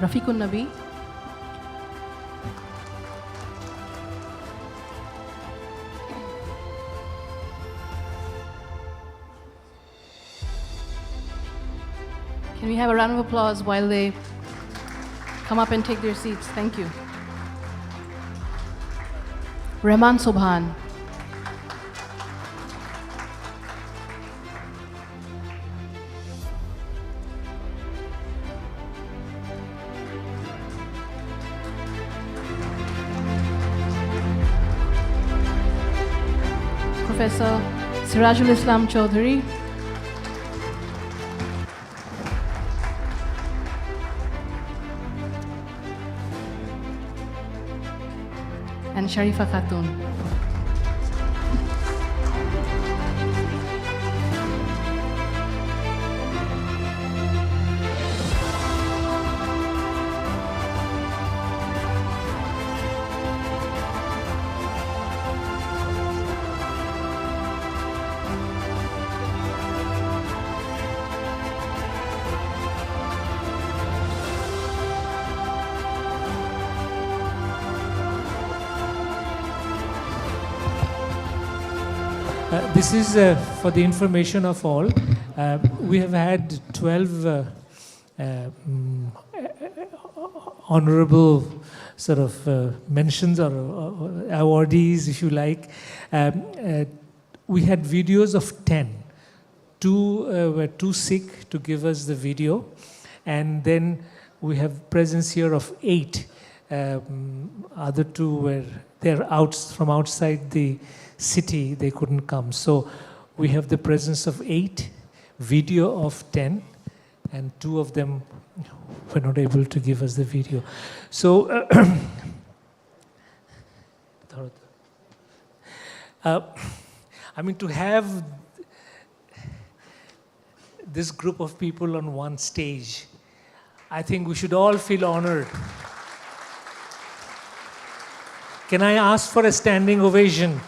Rafiqun Nabi, can we have a round of applause while they come up and take their seats? Thank you. Rahman Subhan, Professor Sirajul Islam Chaudhary, and Sharifa Khatun. This is for the information of all. We have had 12 honorable sort of mentions or awardees, if you like. We had videos of 10. Two were too sick to give us the video, and then we have presence here of 8. Other 2 were they're from outside the city, they couldn't come. So we have the presence of 8, video of 10, and 2 of them were not able to give us the video. So I mean, to have this group of people on one stage, I think we should all feel honored. Can I ask for a standing ovation?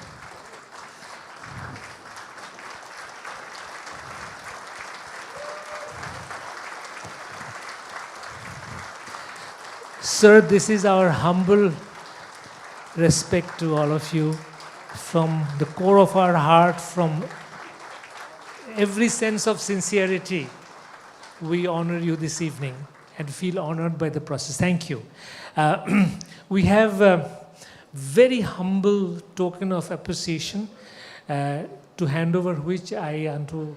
Sir, this is our humble respect to all of you from the core of our heart, from every sense of sincerity. We honor you this evening and feel honored by the process. Thank you. We have a very humble token of appreciation to hand over, which I want to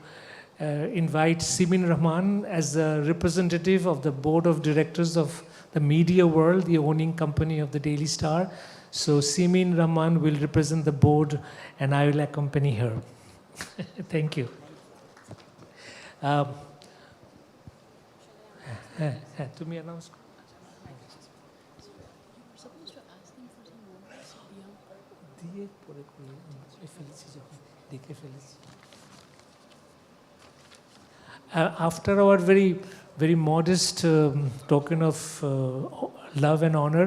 invite Simin Rahman as a representative of the board of directors of the media world, the owning company of the Daily Star. So Simin Rahman will represent the board and I will accompany her. Thank you. তুমি announce করো। দিয়ে পরে ফেলেছি যখন দেখে ফেলেছি। After our very modest token of love and honor,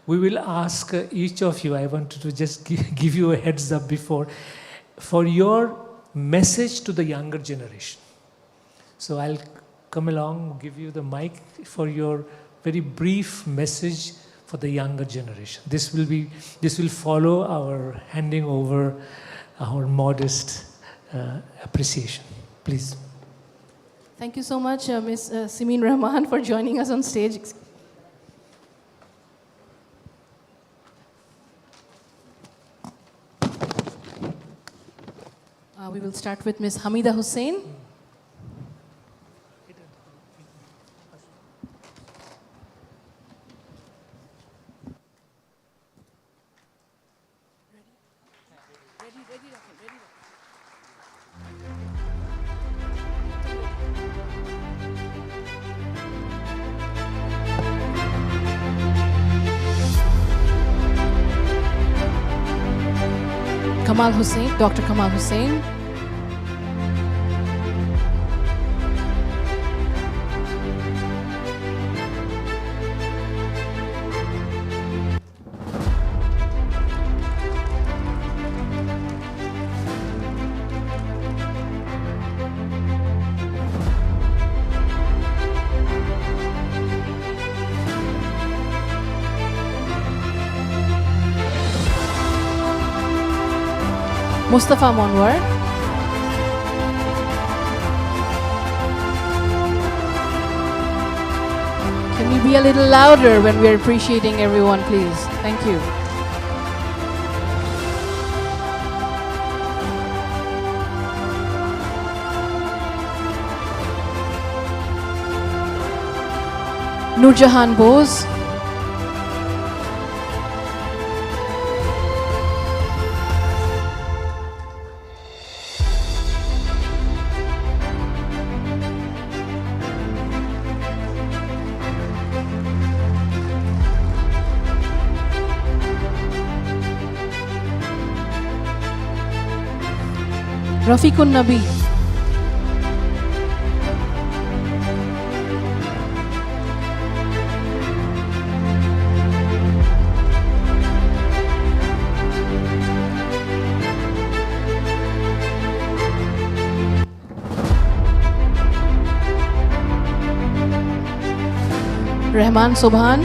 we will ask each of you, I wanted to just give you a heads up before, for your message to the younger generation. So I'll come along, give you the mic for your very brief message for the younger generation. This will follow our handing over our modest appreciation. Please. Thank you so much, Ms. Simin Rahman, for joining us on stage. We will start with Ms. Hamida Hussain. Kamal Hussain, Dr. Kamal Hussain. Mustafa Monwar. Can we be a little louder when we are appreciating everyone, please? Thank you. Nurjahan Bose. Rafiqun Nabi. Rahman Subhan.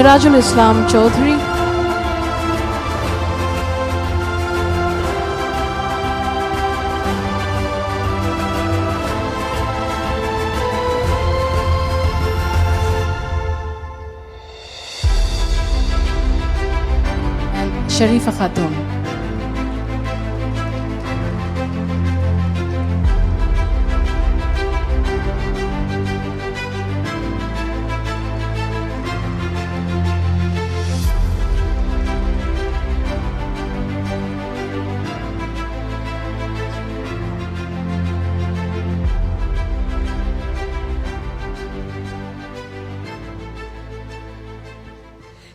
Sirajul Islam Chaudhry. And Sharifa Khatun.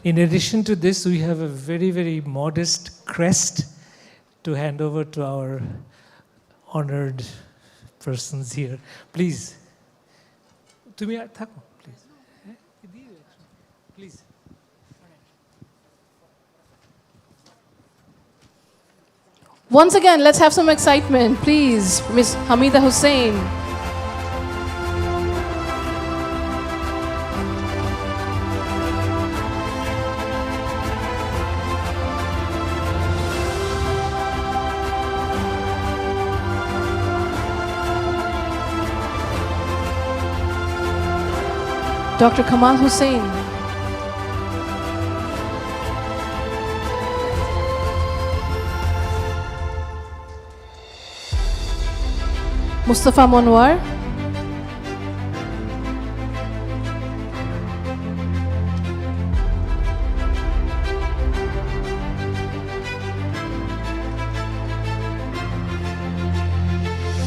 In addition to this, we have a very, very modest crest to hand over to our honored persons here. Please. Tumi thako, please. Please. Once again, let's have some excitement, please. Ms. Hamida Hussain. Dr. Kamal Hussain. Mustafa Monwar.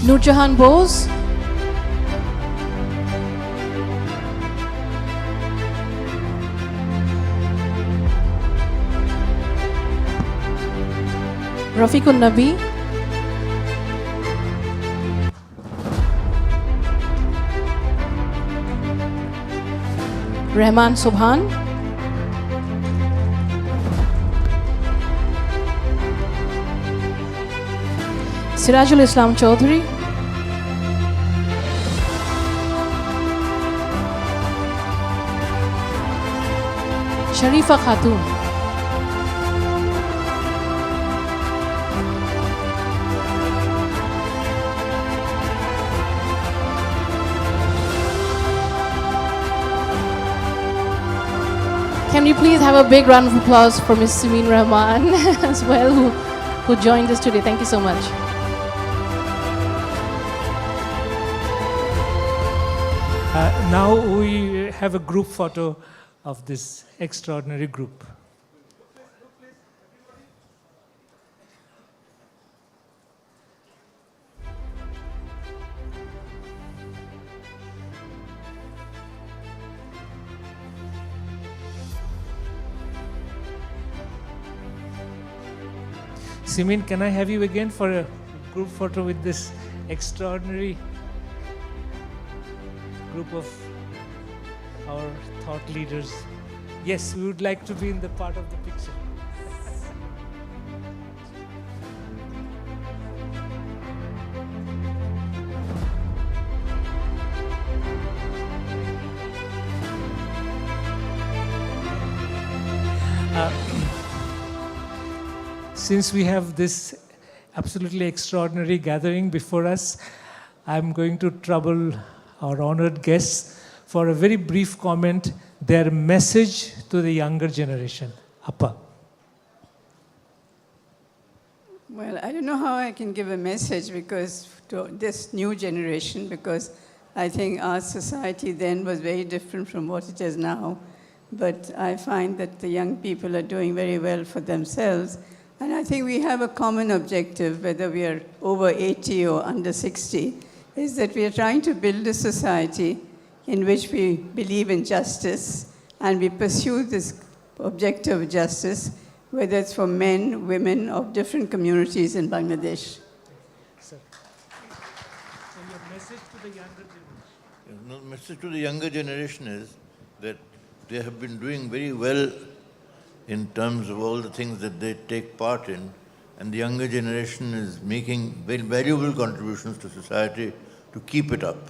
Nurjahan Bose. Rafiqul Nabi. Rahman Subhan. Sirajul Islam Chaudhary. Sharifa Khatun. Can we please have a big round of applause for Ms. Simin Rahman as well, who joined us today. Thank you so much. Now we have a group photo of this extraordinary group. Simin, can I have you again for a group photo with this extraordinary group of our thought leaders? Yes, we would like to be in the part of the picture. Since we have this absolutely extraordinary gathering before us, I'm going to trouble our honored guests for a very brief comment, their message to the younger generation. Appa. Well, I don't know how I can give a message because to this new generation, because I think our society then was very different from what it is now. But I find that the young people are doing very well for themselves. And I think we have a common objective, whether we are over 80 or under 60, is that we are trying to build a society in which we believe in justice and we pursue this objective of justice, whether it's for men, women, of different communities in Bangladesh. Sir. And your message to the younger generation? The message to the younger generation is that they have been doing very well in terms of all the things that they take part in, and the younger generation is making very valuable contributions to society to keep it up.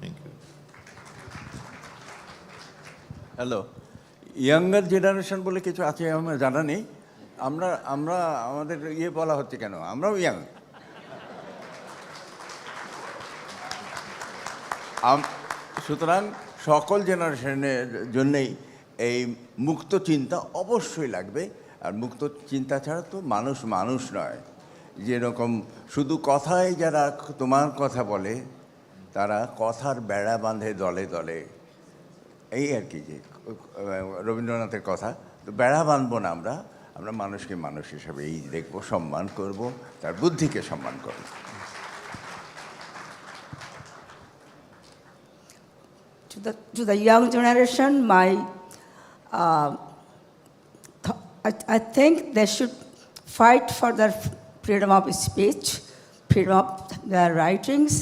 Thank you. Hello younger generation বলে কিছু আছে আমার জানা নেই আমরা আমাদের বলা হচ্ছে কেন আমরাও ইয়াং সুতরাং সকল জেনারেশনের জন্যই এই মুক্ত চিন্তা অবশ্যই লাগবে আর মুক্ত চিন্তা ছাড়া তো মানুষ মানুষ নয় যেরকম শুধু কথায় যারা তোমার কথা বলে তারা কথার বেড়া বাঁধে দলে দলে এই আর কি যে রবীন্দ্রনাথের কথা তো বেড়া বাঁধবো না আমরা মানুষকে মানুষ হিসাবে এই দেখবো সম্মান করব তার বুদ্ধিকে সম্মান করব To the young generation, my I think they should fight for their freedom of speech, freedom of their writings,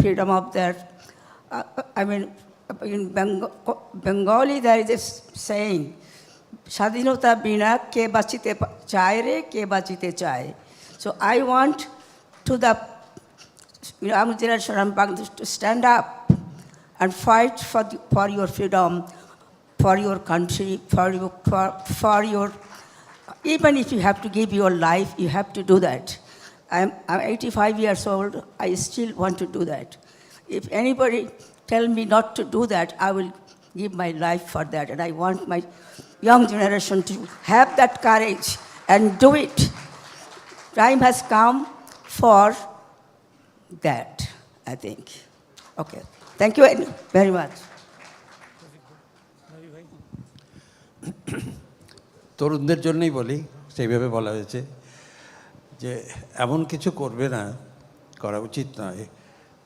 freedom of their, in Bengali there is this saying, স্বাধীনতা বিনা কে বাঁচিতে চায় রে কে বাঁচিতে চায়. So I want to the young generation of Bangladesh to stand up and fight for your freedom, for your country, for your, even if you have to give your life, you have to do that. I'm 85 years old, I still want to do that. If anybody tell me not to do that, I will give my life for that. And I want my young generation to have that courage and do it. Time has come for that, I think. Okay, thank you very much. তরুণদের জন্যই বলি, সেইভাবে বলা হয়েছে যে এমন কিছু করবে না, করা উচিত নয়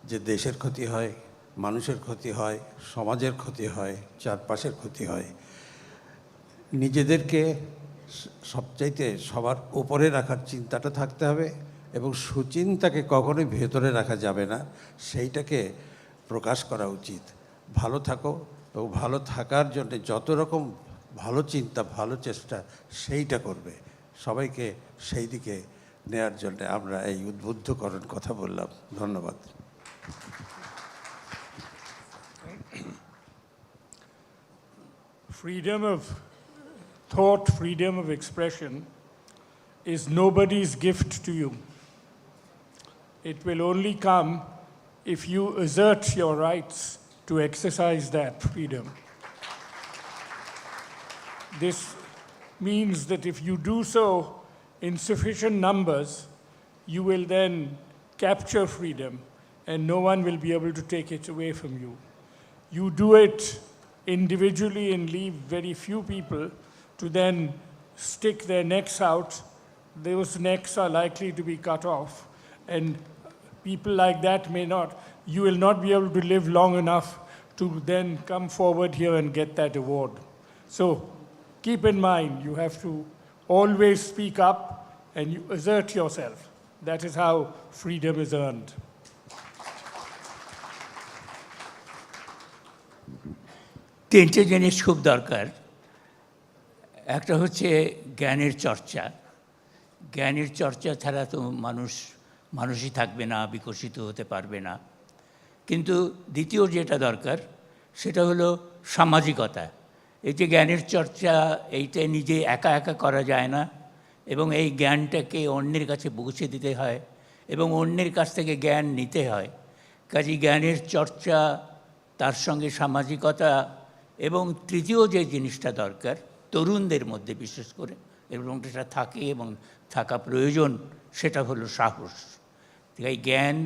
যে দেশের ক্ষতি হয়, মানুষের ক্ষতি হয়, সমাজের ক্ষতি হয়, চারপাশের ক্ষতি হয়। নিজেদেরকে সবচাইতে সবার উপরে রাখার চিন্তাটা থাকতে হবে এবং সুচিন্তাকে কখনোই ভেতরে রাখা যাবে না, সেইটাকে প্রকাশ করা উচিত। ভালো থাকো এবং ভালো থাকার জন্য যত রকম ভালো চিন্তা, ভালো চেষ্টা সেইটা করবে। সবাইকে সেই দিকে নেয়ার জন্য আমরা এই উদ্বুদ্ধকরণ কথা বললাম। ধন্যবাদ। Freedom of thought, freedom of expression is nobody's gift to you. It will only come if you assert your rights to exercise that freedom. This means that if you do so in sufficient numbers, you will then capture freedom and no one will be able to take it away from you. You do it individually and leave very few people to then stick their necks out. Those necks are likely to be cut off, and people like that you will not be able to live long enough to then come forward here and get that award. So keep in mind, you have to always speak up and you assert yourself. That is how freedom is earned. তিনটে জিনিস খুব দরকার। একটা হচ্ছে জ্ঞানের চর্চা। জ্ঞানের চর্চা ছাড়া তো মানুষই থাকবে না, বিকশিত হতে পারবে না। কিন্তু দ্বিতীয় যেটা দরকার সেটা হলো সামাজিকতা। এই যে জ্ঞানের চর্চা, এইটা নিজে একা একা করা যায় না এবং এই জ্ঞানটাকে অন্যের কাছে পৌঁছে দিতে হয় এবং অন্যের কাছ থেকে জ্ঞান নিতে হয়। কাজেই জ্ঞানের চর্চা, তার সঙ্গে সামাজিকতা, এবং তৃতীয় যে জিনিসটা দরকার তরুণদের মধ্যে বিশেষ করে, এবং সেটা থাকে এবং থাকা প্রয়োজন, সেটা হলো সাহস। এই জ্ঞান,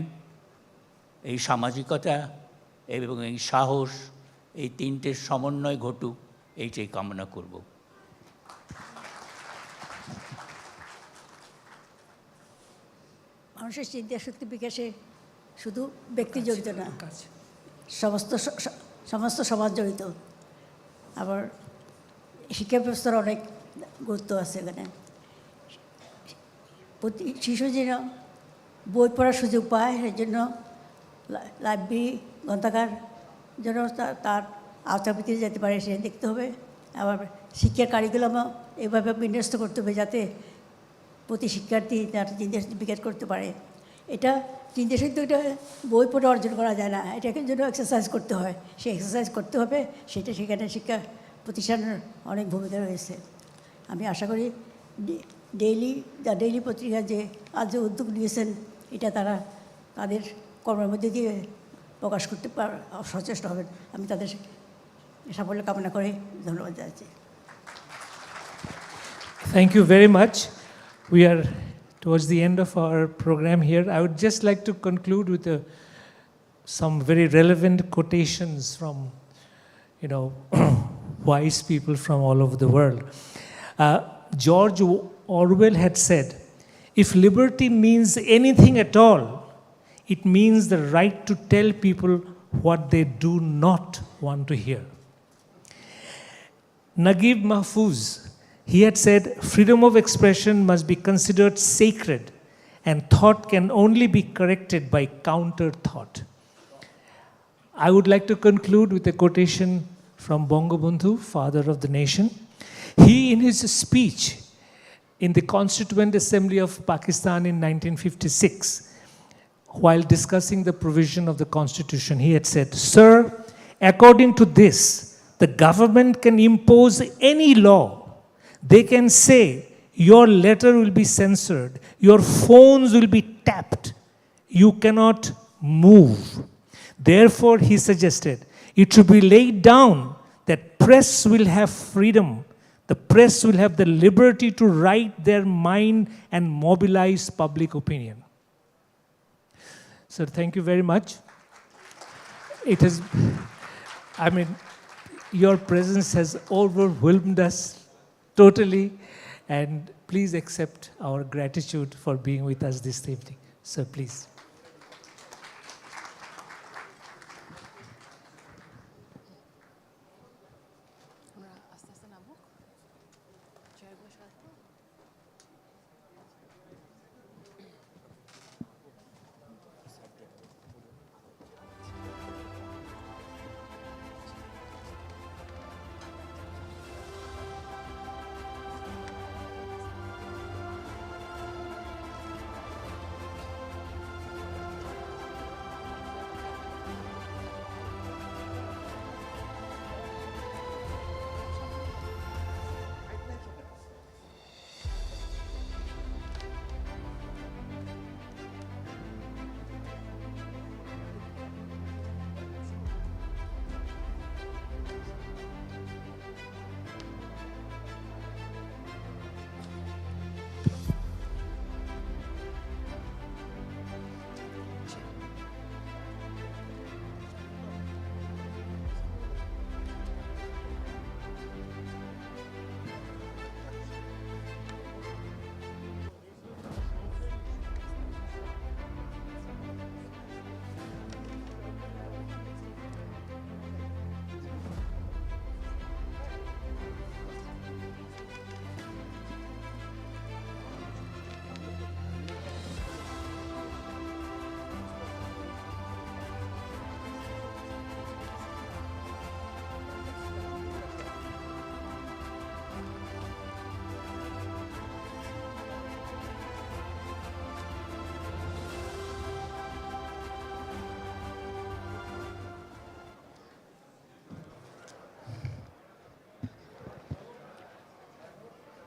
এই সামাজিকতা এবং এই সাহস, এই তিনটের সমন্বয় ঘটুক, এইটাই কামনা করব। মানুষের চিন্তা শক্তি বিকাশে শুধু ব্যক্তি জড়িত না, সমস্ত সমাজ জড়িত। আবার শিক্ষা ব্যবস্থার অনেক গুরুত্ব আছে এখানে। প্রতি শিশু যেন বই পড়ার সুযোগ পায়, এর জন্য লাইব্রেরি, গ্রন্থাগার যেন তার আওতার ভিতরে যেতে পারে, সে দেখতে হবে। আবার শিক্ষার কারিকুলামও এভাবে বিন্যস্ত করতে হবে যাতে প্রতি শিক্ষার্থী তার চিন্তা শক্তি বিকাশ করতে পারে। এটা চিন্তা শক্তিটা বই পড়ে অর্জন করা যায় না, এটাকে জন্য এক্সারসাইজ করতে হয়। সে এক্সারসাইজ করতে হবে, সেটা সেখানে শিক্ষা প্রতিষ্ঠানের অনেক ভূমিকা রয়েছে। আমি আশা করি ডেইলি পত্রিকা যে আজ যে উদ্যোগ নিয়েছেন, এটা তারা তাদের কর্মের মধ্যে দিয়ে প্রকাশ করতে সচেষ্ট হবেন। আমি তাদের সাফল্য কামনা করে ধন্যবাদ জানাচ্ছি। Thank you very much. We are towards the end of our program here. I would just like to conclude with some very relevant quotations from, wise people from all over the world. George Orwell had said, "If liberty means anything at all, it means the right to tell people what they do not want to hear." Naguib Mahfouz, He had said, freedom of expression must be considered sacred, and thought can only be corrected by counter-thought. I would like to conclude with a quotation from Bangabandhu, father of the nation. He, in his speech in the Constituent Assembly of Pakistan in 1956, while discussing the provision of the Constitution, he had said, "Sir, according to this, the government can impose any law. They can say, your letter will be censored, your phones will be tapped, you cannot move." Therefore, he suggested, it should be laid down that press will have freedom. The press will have the liberty to write their mind and mobilize public opinion. Sir, thank you very much. It is, I mean, your presence has overwhelmed us totally, and please accept our gratitude for being with us this evening. Sir, please.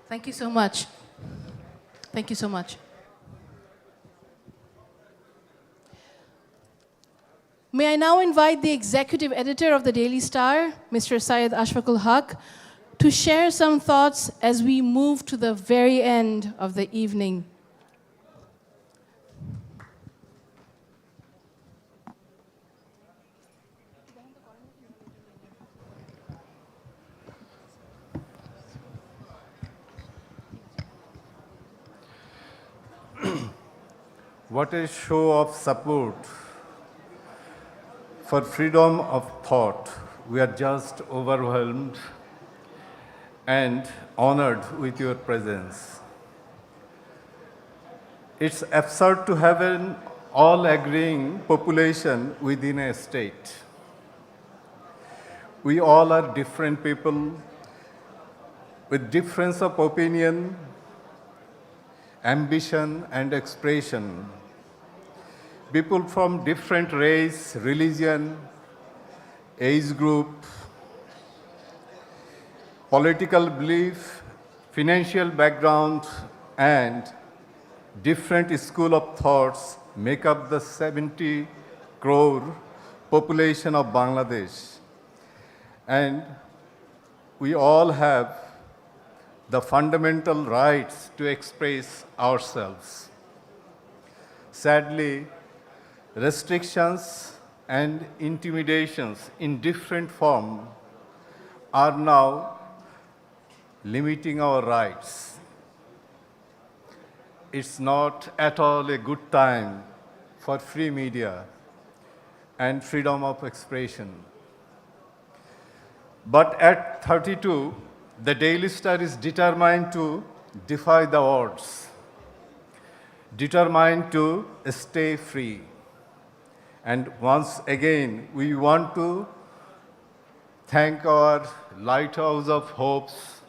Thank you so much. Thank you so much. May I now invite the executive editor of the Daily Star, Mr. Syed Ashfaqul Haq, to share some thoughts as we move to the very end of the evening. What a show of support for freedom of thought. We are just overwhelmed and honored with your presence. It's absurd to have an all-agreeing population within a state. We all are different people with difference of opinion, ambition, and expression. People from different race, religion, age group, political belief, financial background, and different school of thoughts make up the 70 crore population of Bangladesh. And we all have the fundamental rights to express ourselves. Sadly, restrictions and intimidations in different form are now limiting our rights. It's not at all a good time for free media and freedom of expression. But at 32, The Daily Star is determined to defy the odds, determined to stay free. And once again, we want to thank our Lighthouse of Hopes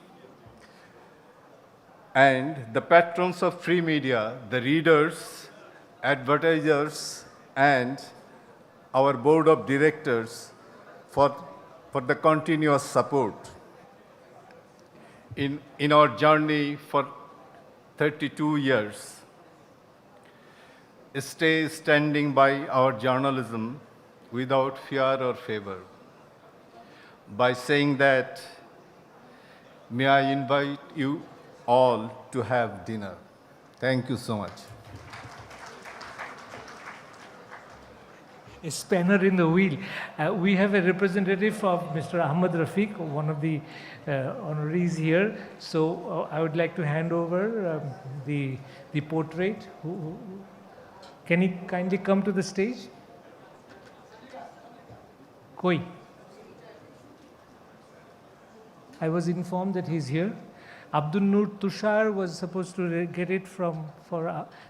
and the patrons of free media, the readers, advertisers, and our board of directors for the continuous support in our journey for 32 years. Stay standing by our journalism without fear or favor. By saying that, may I invite you all to have dinner. Thank you so much. A spanner in the wheel. We have a representative of Mr. Ahmad Rafiq, one of the honorees here. So I would like to hand over the portrait. Can he kindly come to the stage? Koi. I was informed that he's here. Abdul Nur Tushar was supposed to get it for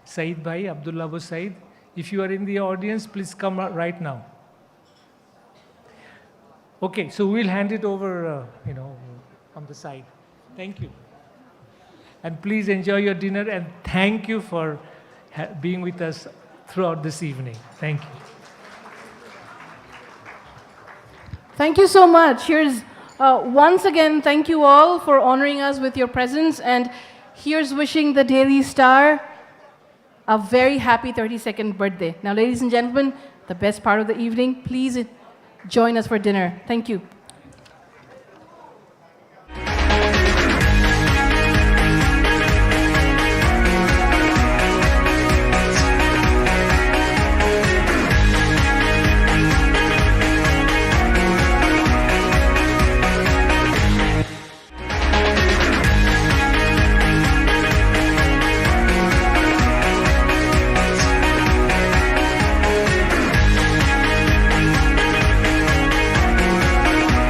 Saeed Bhai, Abdullah Abu Saeed. If you are in the audience, please come right now. Okay, so we'll hand it over, on the side. Thank you. And please enjoy your dinner, and thank you for being with us throughout this evening. Thank you. Thank you so much. Here's once again, thank you all for honoring us with your presence, and here's wishing the Daily Star a very happy 32nd birthday. Now, ladies and gentlemen, the best part of the evening, please join us for dinner. Thank you.